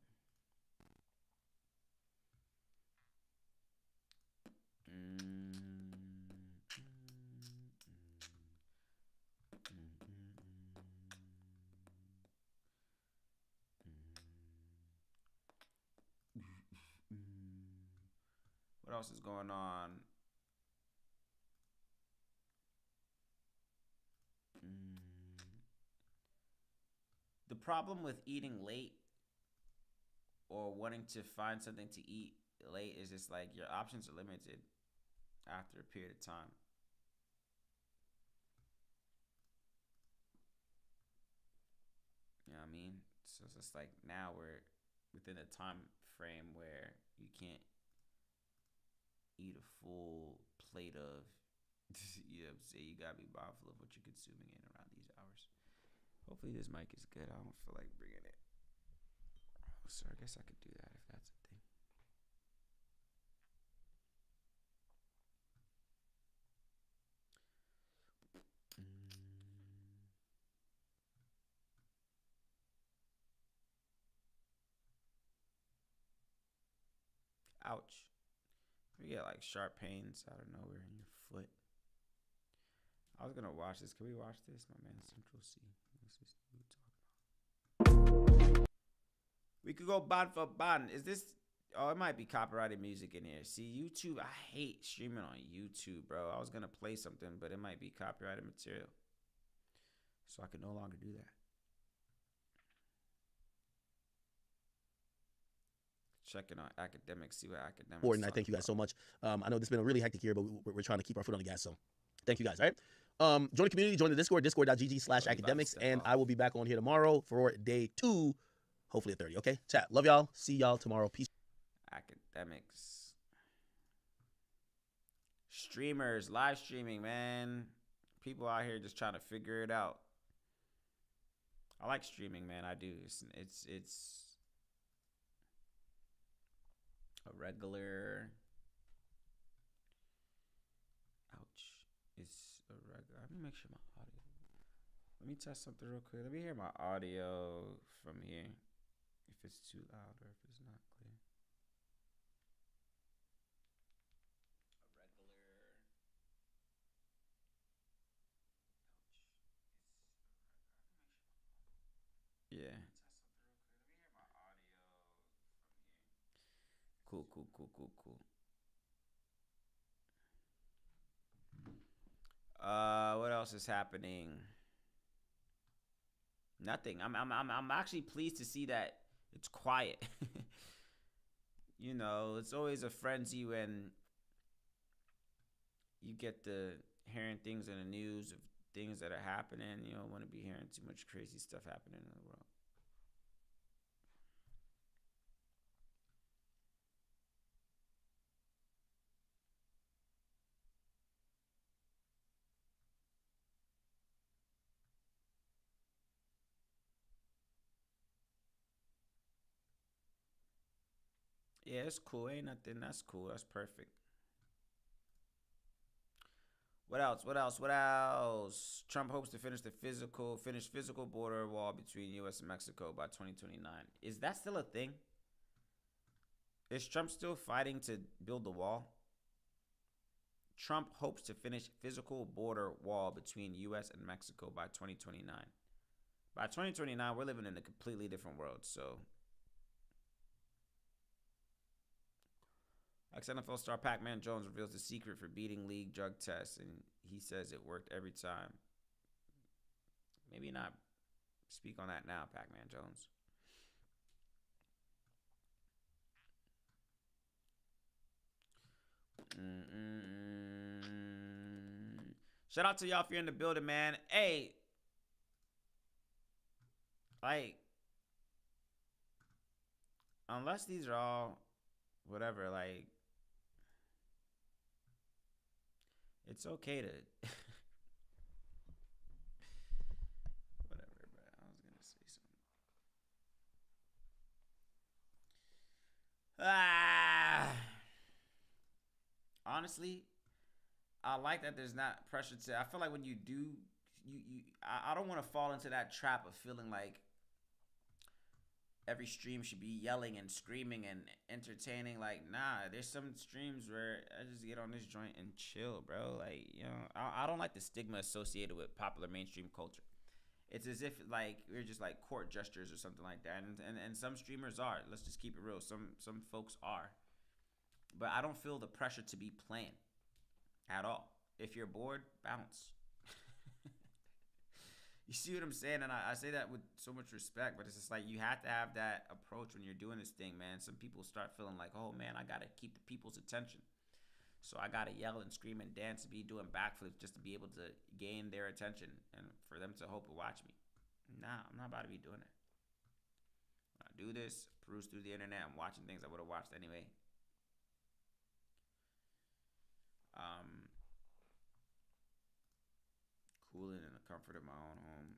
What else is going on? The problem with eating late or wanting to find something to eat late is just like your options are limited after a period of time. You know what I mean? So it's just like now we're within a time frame where you can't eat a full plate of, you know what I'm saying? You gotta be mindful of what you're consuming in around these hours. Hopefully this mic is good. I don't feel like bringing it. So I guess I could do that if that's a thing. Ouch. You get like sharp pains out of nowhere in your foot. I was gonna watch this. Can we watch this? My man Central C. What's this dude talking about? We could go bond for bond. Is this Oh, it might be copyrighted music in here. See, YouTube, I hate streaming on YouTube, bro. I was going to play something, but it might be copyrighted material. So I can no longer do that. Checking on academics, see what academics. And I thank you guys so much. I know this has been a really hectic year, but we're trying to keep our foot on the gas. So thank you guys. All right. Join the community, join the Discord, discord.gg/academics. And I will be back on here tomorrow for day 2, hopefully at 30. Okay. Chat. Love y'all. See y'all tomorrow. Peace. Academics. Streamers, live streaming, man. People out here just trying to figure it out. I like streaming, man. I do. It's a regular. Ouch. It's a regular. Let me make sure my audio. Let me test something real quick. Let me hear my audio from here. If it's too loud or if it's not clear. A regular. Ouch. Yeah. Cool. What else is happening? Nothing. I'm actually pleased to see that it's quiet. You know, it's always a frenzy when you get the hearing things in the news of things that are happening. You don't want to be hearing too much crazy stuff happening in the world. Yeah, it's cool. Ain't nothing. That's cool. That's perfect. What else? Trump hopes to finish physical border wall between U.S. and Mexico by 2029. Is that still a thing? Is Trump still fighting to build the wall? Trump hopes to finish physical border wall between U.S. and Mexico by 2029. By 2029, we're living in a completely different world, so... Ex-NFL star Pac-Man Jones reveals the secret for beating league drug tests, and he says it worked every time. Maybe not speak on that now, Pac-Man Jones. Shout out to y'all if you're in the building, man. Hey, like, unless these are all whatever, like, it's okay to whatever, bro. I was gonna say something. Honestly, I like that there's not pressure to. I feel like when you do, I don't want to fall into that trap of feeling like every stream should be yelling and screaming and entertaining. Like, nah, there's some streams where I just get on this joint and chill, bro. Like, you know, I don't like the stigma associated with popular mainstream culture. It's as if like we're just like court gestures or something like that. And some streamers are. Let's just keep it real. Some folks are. But I don't feel the pressure to be playing at all. If you're bored, bounce. You see what I'm saying? And I say that with so much respect, but it's just like you have to have that approach when you're doing this thing, man. Some people start feeling like, oh, man, I got to keep the people's attention. So I got to yell and scream and dance and be doing backflips just to be able to gain their attention and for them to hope to watch me. Nah, I'm not about to be doing it. When I do this, peruse through the internet, I'm watching things I would have watched anyway. Cooling in the comfort of my own home.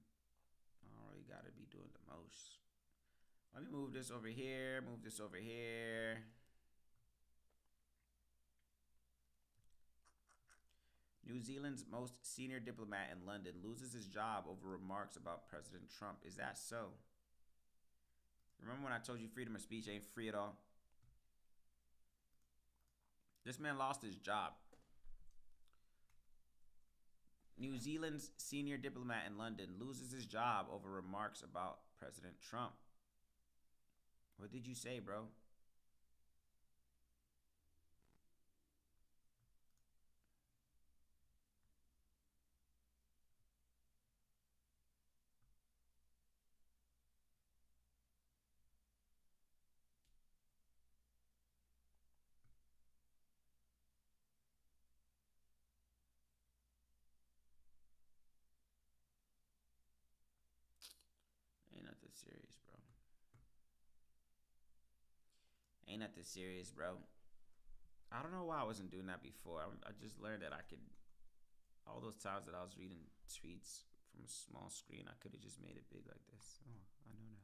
I don't really got to be doing the most. Let me move this over here. Move this over here. New Zealand's most senior diplomat in London loses his job over remarks about President Trump. Is that so? Remember when I told you freedom of speech ain't free at all? This man lost his job. New Zealand's senior diplomat in London loses his job over remarks about President Trump. What did you say, bro? serious, bro. Ain't nothing serious, bro. I don't know why I wasn't doing that before. I just learned that I could. All those times that I was reading tweets from a small screen, I could have just made it big like this. Oh, I know now.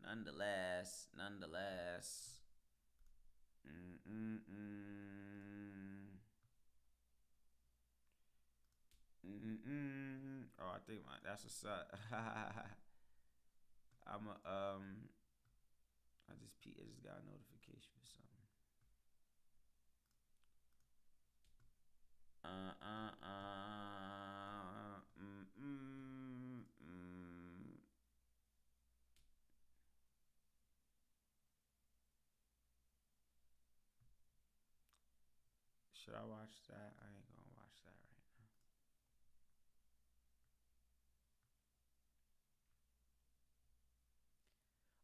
Nonetheless. Oh, I think that's what's up. I'm a I just got a notification for something. Should I watch that? I ain't gonna watch that right now.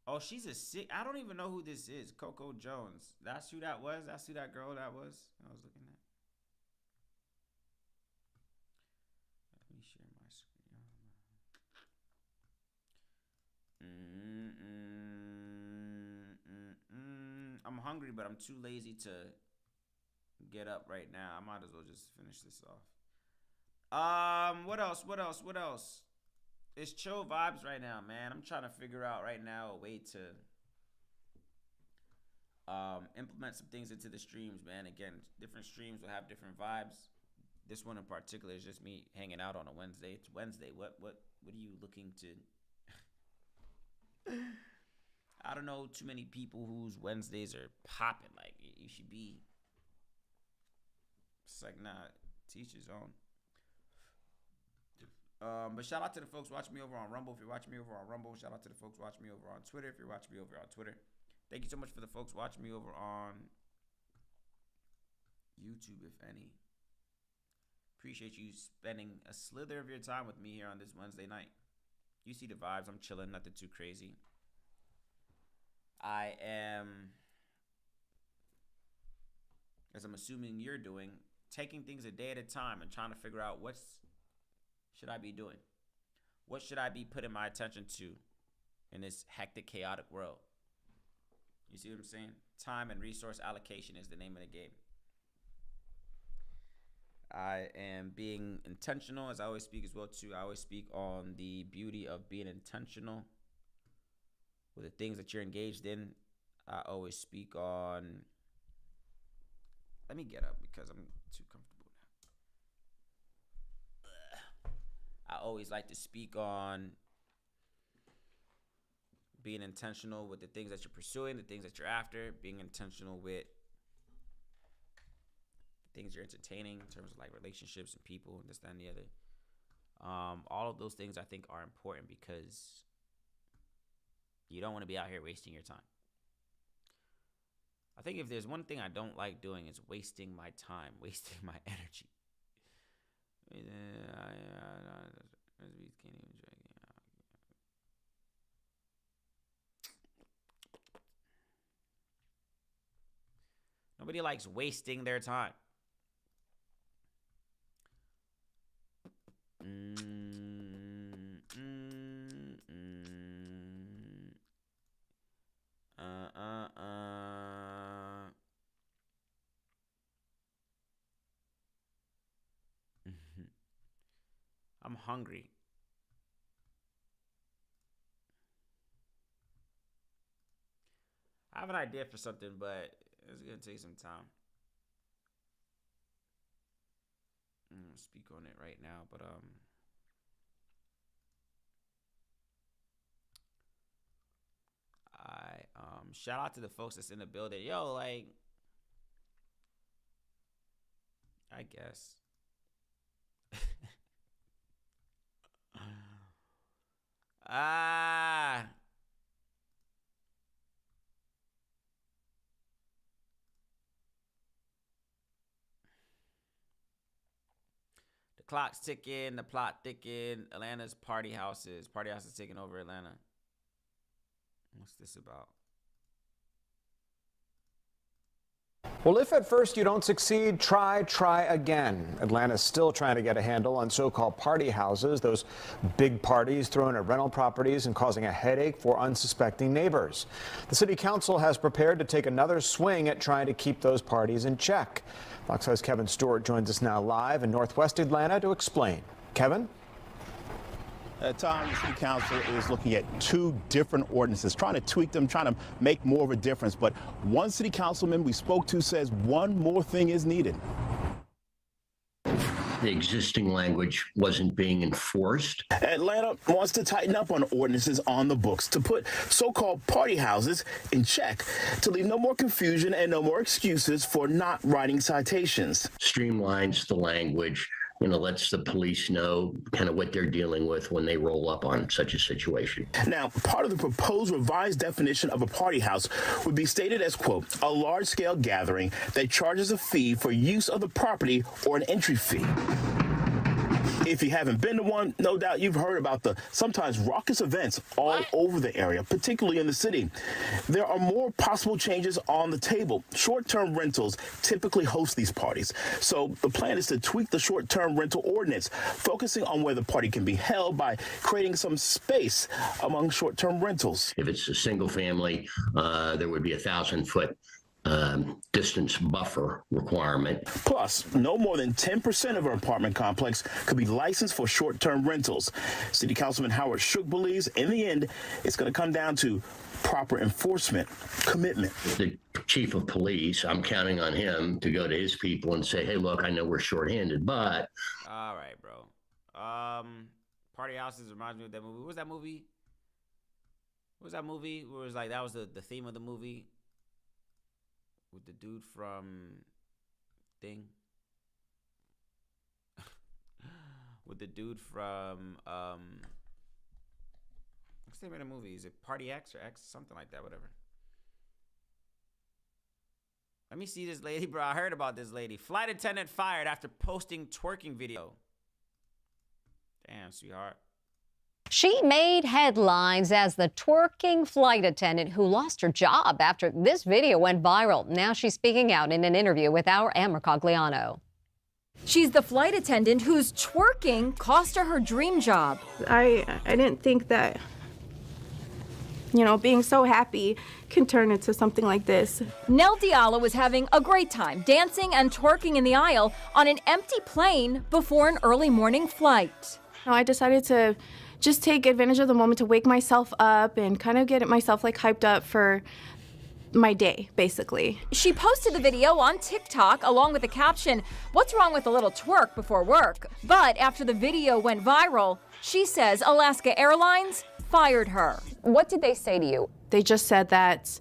Oh, she's a sick. I don't even know who this is. Coco Jones. That's who that was. That's who that girl that was. I was looking at. Let me share my screen. I'm hungry, but I'm too lazy to get up right now. I might as well just finish this off. What else? It's chill vibes right now, man. I'm trying to figure out right now a way to implement some things into the streams, man. Again, different streams will have different vibes. This one in particular is just me hanging out on a Wednesday. It's Wednesday. What are you looking to? I don't know too many people whose Wednesdays are popping. Like, you should be. It's like, nah, teach his own. But shout out to the folks watching me over on Rumble. If you're watching me over on Rumble, shout out to the folks watching me over on Twitter. If you're watching me over on Twitter, thank you so much for the folks watching me over on YouTube, if any. Appreciate you spending a slither of your time with me here on this Wednesday night. You see the vibes. I'm chilling, nothing too crazy. I am, as I'm assuming you're doing, taking things a day at a time and trying to figure out what should I be doing? What should I be putting my attention to in this hectic, chaotic world? You see what I'm saying? Time and resource allocation is the name of the game. I am being intentional, as I always speak as well too. I always speak on the beauty of being intentional with the things that you're engaged in. I always speak on. Let me get up because I'm too comfortable now. I always like to speak on being intentional with the things that you're pursuing, the things that you're after, being intentional with the things you're entertaining in terms of like relationships and people and this, that, and the other. All of those things I think are important because you don't want to be out here wasting your time. I think if there's one thing I don't like doing is wasting my time, wasting my energy. We can't even drink. Nobody likes wasting their time. I'm hungry. I have an idea for something, but it's gonna take some time. I'm gonna speak on it right now, but I shout out to the folks that's in the building. Yo, like, I guess. The clock's ticking, the plot ticking. Atlanta's party houses. Party houses taking over Atlanta. What's this about? Well, if at first you don't succeed, try again. Atlanta's still trying to get a handle on so-called party houses, those big parties thrown at rental properties and causing a headache for unsuspecting neighbors. The city council has prepared to take another swing at trying to keep those parties in check. Fox 5's Kevin Stewart joins us now live in Northwest Atlanta to explain. Kevin? Tom, the City Council is looking at 2 different ordinances, trying to tweak them, trying to make more of a difference. But one City Councilman we spoke to says one more thing is needed. The existing language wasn't being enforced. Atlanta wants to tighten up on ordinances on the books to put so-called party houses in check, to leave no more confusion and no more excuses for not writing citations. Streamlines the language, lets the police know kind of what they're dealing with when they roll up on such a situation. Now, part of the proposed revised definition of a party house would be stated as, quote, a large-scale gathering that charges a fee for use of the property or an entry fee. If you haven't been to one, no doubt you've heard about the sometimes raucous events all over the area, particularly in the city. There are more possible changes on the table. Short-term rentals typically host these parties. So the plan is to tweak the short-term rental ordinance, focusing on where the party can be held by creating some space among short-term rentals. If it's a single family, there would be a 1,000-foot distance buffer requirement. Plus, no more than 10% of our apartment complex could be licensed for short-term rentals. City Councilman Howard Shook believes in the end, it's going to come down to proper enforcement, commitment. The chief of police, I'm counting on him to go to his people and say, hey, look, I know we're shorthanded, but. All right, bro. Party houses reminds me of that movie. What was that movie? What was that movie? Where it was like, that was the theme of the movie? With the dude from Thing. With the dude from what's the name of the movie? Is it Party X or X? Something like that, whatever. Let me see this lady, bro. I heard about this lady. Flight attendant fired after posting twerking video. Damn, sweetheart. She made headlines as the twerking flight attendant who lost her job after this video went viral. Now she's speaking out in an interview with our Amber Cogliano. She's the flight attendant whose twerking cost her dream job. I didn't think that, being so happy can turn into something like this. Nell Diallo was having a great time dancing and twerking in the aisle on an empty plane before an early morning flight. I decided to just take advantage of the moment to wake myself up and kind of get myself hyped up for my day, basically. She posted the video on TikTok along with the caption, "What's wrong with a little twerk before work?" But after the video went viral, she says Alaska Airlines fired her. What did they say to you? They just said that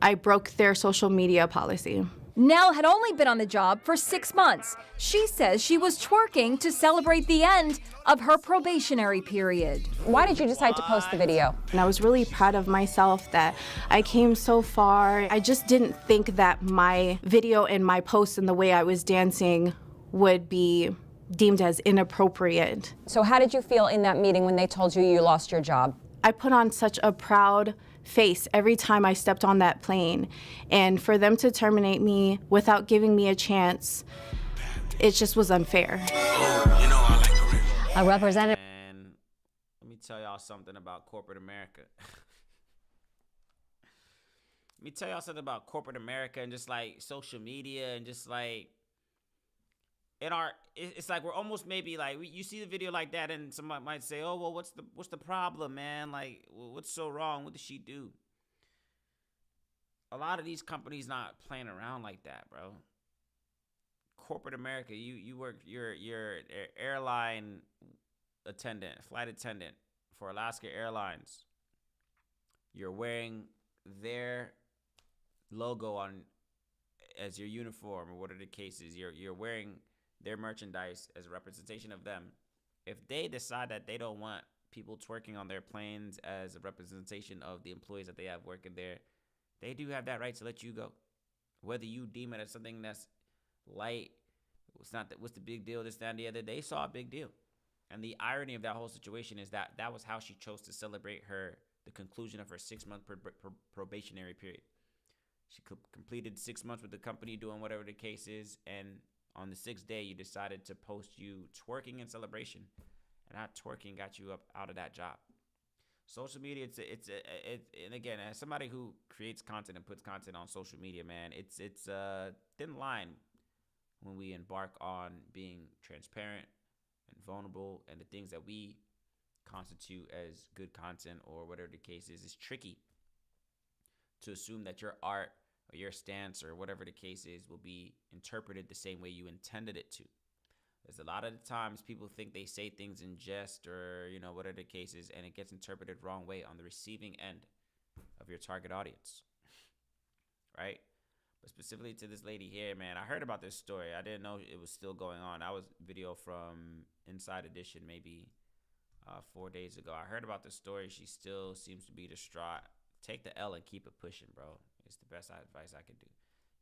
I broke their social media policy. Nell had only been on the job for 6 months. She says she was twerking to celebrate the end of her probationary period. Why did you decide to post the video? And I was really proud of myself that I came so far. I just didn't think that my video and my post and the way I was dancing would be deemed as inappropriate. So how did you feel in that meeting when they told you lost your job? I put on such a proud face every time I stepped on that plane. And for them to terminate me without giving me a chance, it just was unfair. A representative. And let me tell y'all something about corporate America. Let me tell y'all something about corporate America and just social media and just it's like we're almost maybe you see the video like that and somebody might say, oh, well, what's the problem, man? What's so wrong? What did she do? A lot of these companies not playing around like that, bro. Corporate America, you're an airline attendant, flight attendant for Alaska Airlines. You're wearing their logo on as your uniform or what are the cases. You're wearing their merchandise as a representation of them. If they decide that they don't want people twerking on their planes as a representation of the employees that they have working there, they do have that right to let you go. Whether you deem it as something that's light, what's the big deal, this, that, and the other. They saw a big deal. And the irony of that whole situation is that that was how she chose to celebrate the conclusion of her 6-month probationary period. She completed 6 months with the company doing whatever the case is, and on the 6th day, you decided to post you twerking in celebration, and that twerking got you up out of that job. Social media, and again, as somebody who creates content and puts content on social media, man, it's a thin line when we embark on being transparent and vulnerable, and the things that we constitute as good content or whatever the case is. It's tricky to assume that your art or your stance or whatever the case is will be interpreted the same way you intended it to. There's a lot of the times people think they say things in jest or, whatever the case is, and it gets interpreted wrong way on the receiving end of your target audience, right? But specifically to this lady here, man, I heard about this story. I didn't know it was still going on. That was video from Inside Edition maybe 4 days ago. I heard about this story. She still seems to be distraught. Take the L and keep it pushing, bro. It's the best advice I could do.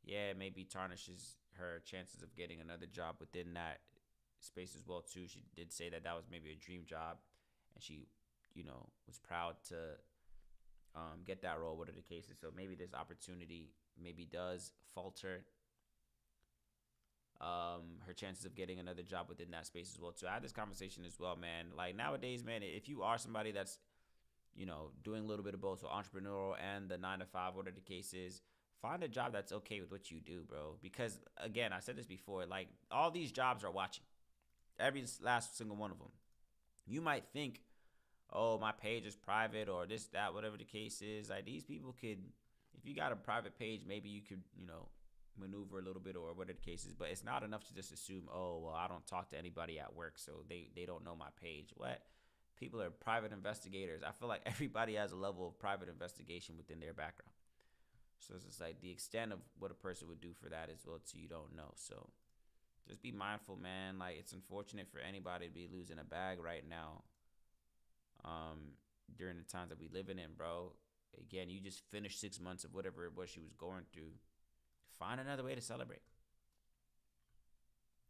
Yeah, maybe tarnishes her chances of getting another job within that space as well too. She did say that was maybe a dream job, and she, was proud to get that role, whatever the case is. So maybe this opportunity maybe does falter her chances of getting another job within that space as well too. I had this conversation as well, man. Like nowadays, man, if you are somebody that's doing a little bit of both, so entrepreneurial and the 9-to-5, whatever the case is, find a job that's okay with what you do, bro. Because again, I said this before, like all these jobs are watching. Every last single one of them. You might think, oh, my page is private or this, that, whatever the case is. Like these people could, if you got a private page, maybe you could, maneuver a little bit or whatever the case is. But it's not enough to just assume, oh, well, I don't talk to anybody at work, so they don't know my page. What? People are private investigators. I feel like everybody has a level of private investigation within their background. So it's just like the extent of what a person would do for that as well too, you don't know. So just be mindful, man. Like it's unfortunate for anybody to be losing a bag right now. During the times that we living in, bro. Again, you just finished 6 months of whatever it was she was going through. Find another way to celebrate.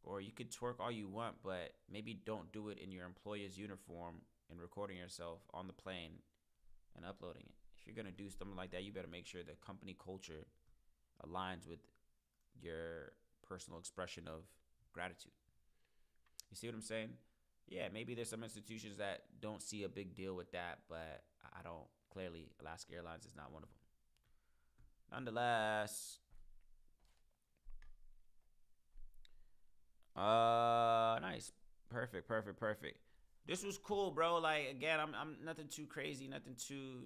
Or you could twerk all you want, but maybe don't do it in your employer's uniform and recording yourself on the plane and uploading it. If you're going to do something like that, you better make sure the company culture aligns with your personal expression of gratitude. You see what I'm saying? Yeah, maybe there's some institutions that don't see a big deal with that, but I don't. Clearly, Alaska Airlines is not one of them. Nonetheless, nice. Perfect. This was cool, bro. Like, again, I'm nothing too crazy, nothing too,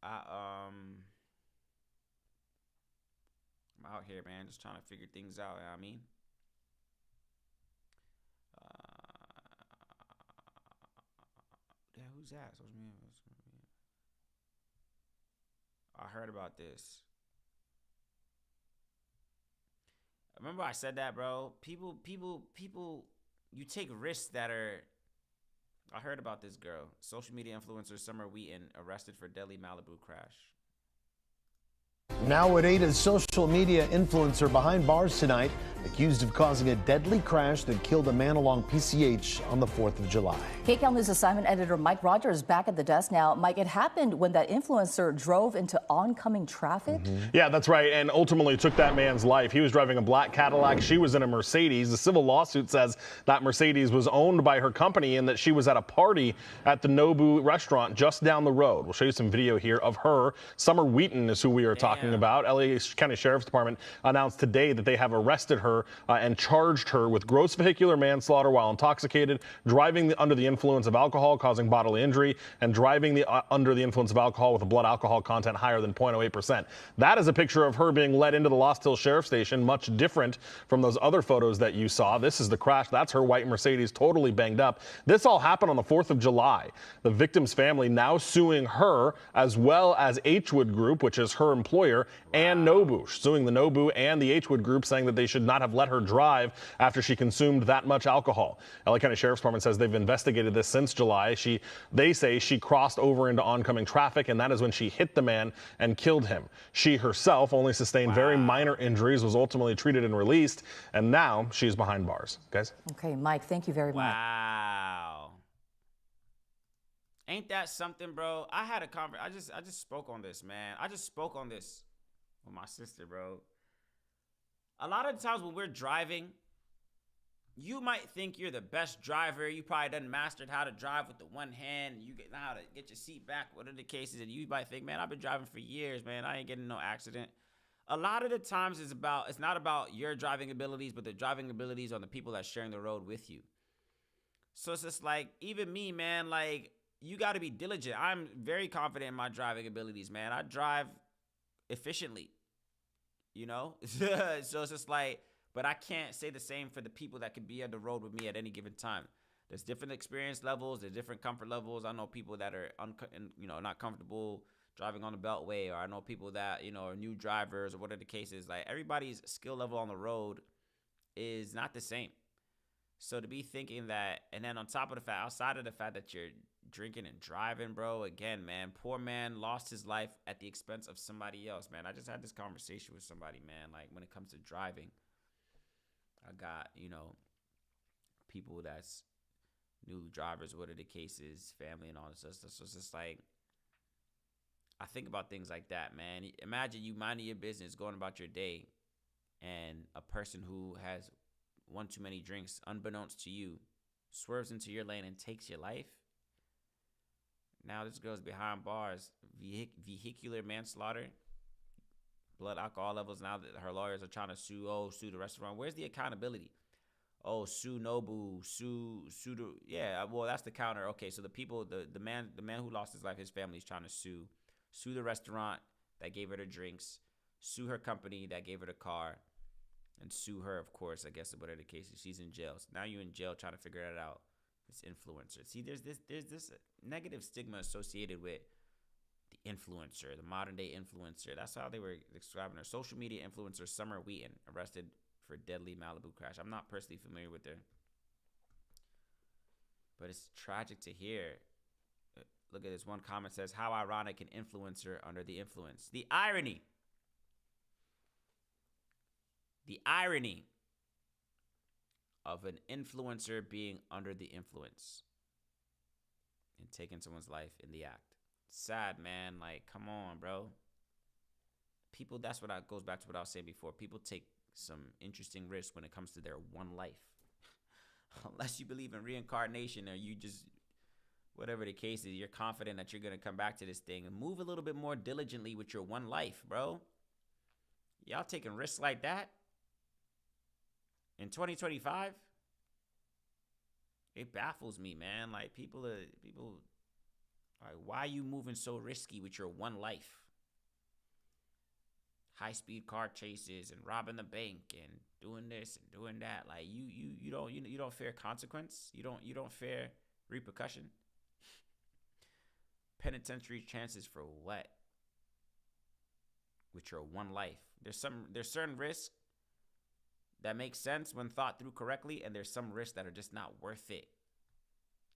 I'm out here, man, just trying to figure things out, you know what I mean? Yeah, who's that? I heard about this. Remember I said that, bro? People, you take risks that are... I heard about this girl. Social media influencer Summer Wheaton arrested for deadly Malibu crash. Now at 8, a social media influencer behind bars tonight, accused of causing a deadly crash that killed a man along PCH on the 4th of July. KCAL News assignment editor Mike Rogers back at the desk now. Mike, it happened when that influencer drove into oncoming traffic. Yeah, that's right, and ultimately took that man's life. He was driving a black Cadillac. She was in a Mercedes. The civil lawsuit says that Mercedes was owned by her company and that she was at a party at the Nobu restaurant just down the road. We'll show you some video here of her. Summer Wheaton is who we are talking about. LA County Sheriff's Department announced today that they have arrested her and charged her with gross vehicular manslaughter while intoxicated, driving under the influence of alcohol causing bodily injury, and driving under the influence of alcohol with a blood alcohol content higher than 0.08%. That is a picture of her being led into the Lost Hills Sheriff's Station, much different from those other photos that you saw. This is the crash. That's her white Mercedes, totally banged up. This all happened on the 4th of July. The victim's family now suing her as well as Hwood Group, which is her employer, employer and Nobu, suing the Nobu and the H-Wood Group, saying that they should not have let her drive after she consumed that much alcohol. LA County Sheriff's Department says they've investigated this since July. They say she crossed over into oncoming traffic, and that is when she hit the man and killed him. She herself only sustained very minor injuries, was ultimately treated and released, and now she's behind bars. Guys? Okay, Mike, thank you very much. Wow. Ain't that something, bro? I had a conversation. I just spoke on this, man. I just spoke on this with my sister, bro. A lot of times when we're driving, you might think you're the best driver. You probably done mastered how to drive with the one hand. You know how to get your seat back, whatever the cases. And you might think, man, I've been driving for years, man. I ain't getting no accident. A lot of the times it's not about your driving abilities, but the driving abilities on the people that's sharing the road with you. So it's just like, even me, man, like, you got to be diligent. I'm very confident in my driving abilities, man. I drive efficiently, you know? So it's just like, but I can't say the same for the people that could be on the road with me at any given time. There's different experience levels. There's different comfort levels. I know people that are, not comfortable driving on the Beltway, or I know people that, are new drivers, or whatever the case is. Like, everybody's skill level on the road is not the same. So to be thinking that, and then on top of the fact, outside of the fact that you're drinking and driving, bro, again, man, poor man lost his life at the expense of somebody else, man. I just had this conversation with somebody, man, like, when it comes to driving, I got, people that's new drivers, what are the cases, family and all this stuff. So it's just like, I think about things like that, man. Imagine you minding your business, going about your day, and a person who has one too many drinks, unbeknownst to you, swerves into your lane and takes your life. Now this girl's behind bars, vehicular manslaughter, blood alcohol levels. Now that her lawyers are trying to sue the restaurant. Where's the accountability? Oh, sue Nobu, sue the, yeah. Well, that's the counter. Okay, so the man who lost his life, his family's trying to sue the restaurant that gave her the drinks, sue her company that gave her the car, and sue her, of course, I guess, whatever the case is. She's in jail. So now you're in jail trying to figure it out. This influencer. See, there's this negative stigma associated with the influencer, the modern day influencer. That's how they were describing her. Social media influencer Summer Wheaton, arrested for deadly Malibu crash. I'm not personally familiar with her, but it's tragic to hear. Look at this. One comment says, how ironic, an influencer under the influence. The irony of an influencer being under the influence and taking someone's life in the act. Sad, man. Like, come on, bro. People, that's what goes back to what I was saying before. People take some interesting risks when it comes to their one life. Unless you believe in reincarnation, or you just, whatever the case is, you're confident that you're going to come back to this thing, and move a little bit more diligently with your one life, bro. Y'all taking risks like that in 2025? It baffles me, man. Like, people, like, why are you moving so risky with your one life? High-speed car chases and robbing the bank and doing this and doing that. Like, you don't fear consequence. You don't fear repercussion. Penitentiary chances for what? With your one life. There's certain risks that make sense when thought through correctly, and there's some risks that are just not worth it.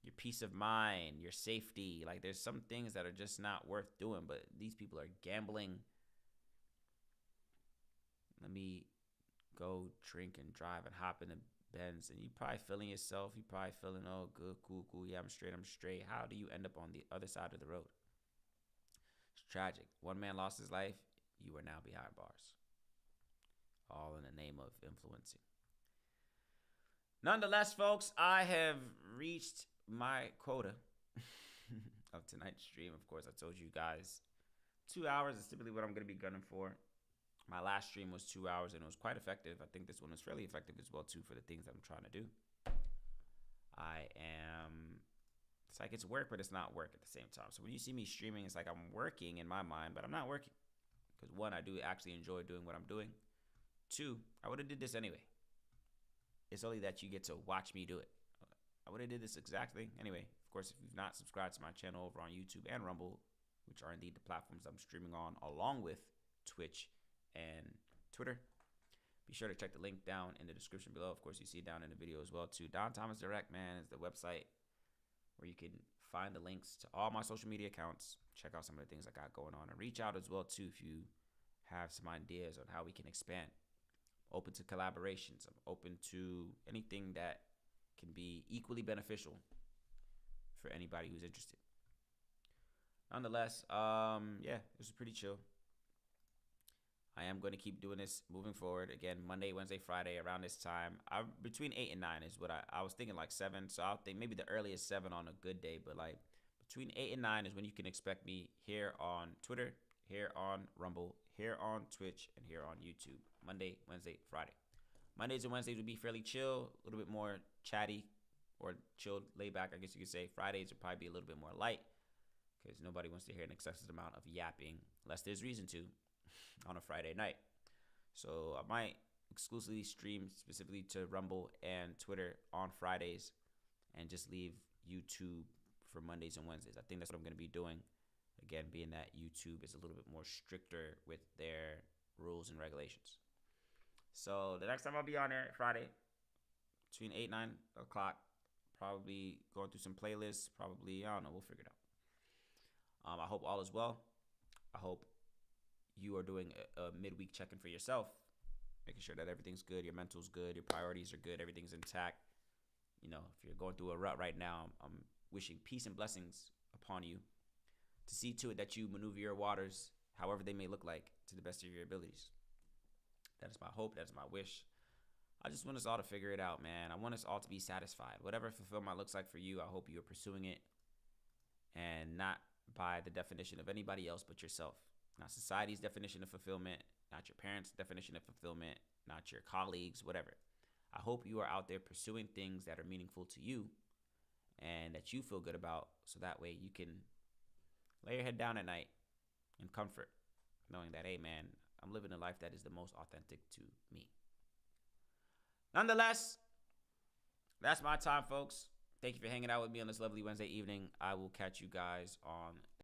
Your peace of mind, your safety, like, there's some things that are just not worth doing, but these people are gambling. Let me go drink and drive and hop in the Benz, and you probably feeling yourself. You probably feeling, oh, good, cool. Yeah, I'm straight. How do you end up on the other side of the road? It's tragic. One man lost his life. You are now behind bars. All in the name of influencing. Nonetheless, folks, I have reached my quota of tonight's stream. Of course, I told you guys 2 hours is typically what I'm going to be gunning for. My last stream was 2 hours, and it was quite effective. I think this one was fairly effective as well, too, for the things I'm trying to do. It's like it's work, but it's not work at the same time. So when you see me streaming, it's like I'm working in my mind, but I'm not working. Because one, I do actually enjoy doing what I'm doing. Two, I would have did this anyway. It's only that you get to watch me do it. I would have did this exactly anyway. Of course, if you've not subscribed to my channel over on YouTube and Rumble, which are indeed the platforms I'm streaming on, along with Twitch, and Twitter. Be sure to check the link down in the description below. Of course, you see it down in the video as well too. Don Thomas Direct, man, is the website where you can find the links to all my social media accounts. Check out some of the things I got going on, and reach out as well too if you have some ideas on how we can expand. Open to collaborations. I'm open to anything that can be equally beneficial for anybody who's interested. Nonetheless, yeah, this was pretty chill. I am going to keep doing this moving forward. Again, Monday, Wednesday, Friday, around this time. Between 8 and 9 is what I was thinking, like 7. So I'll think maybe the earliest 7 on a good day. But like between 8 and 9 is when you can expect me here on Twitter, here on Rumble, here on Twitch, and here on YouTube. Monday, Wednesday, Friday. Mondays and Wednesdays will be fairly chill, a little bit more chatty or chilled, laid back, I guess you could say. Fridays will probably be a little bit more light because nobody wants to hear an excessive amount of yapping unless there's reason to on a Friday night. So I might exclusively stream specifically to Rumble and Twitter on Fridays and just leave YouTube for Mondays and Wednesdays. I think that's what I'm going to be doing. Again, being that YouTube is a little bit more stricter with their rules and regulations. So the next time I'll be on there, Friday, between 8 and 9 o'clock, probably going through some playlists, probably, I don't know, we'll figure it out. I hope all is well. I hope you are doing a midweek check-in for yourself, making sure that everything's good, your mental's good, your priorities are good, everything's intact. You know, if you're going through a rut right now, I'm wishing peace and blessings upon you to see to it that you maneuver your waters, however they may look like, to the best of your abilities. That is my hope. That is my wish. I just want us all to figure it out, man. I want us all to be satisfied. Whatever fulfillment looks like for you, I hope you are pursuing it, and not by the definition of anybody else but yourself. Not society's definition of fulfillment, not your parents' definition of fulfillment, not your colleagues, whatever. I hope you are out there pursuing things that are meaningful to you and that you feel good about, so that way you can lay your head down at night in comfort, knowing that, hey, man, I'm living a life that is the most authentic to me. Nonetheless, that's my time, folks. Thank you for hanging out with me on this lovely Wednesday evening. I will catch you guys on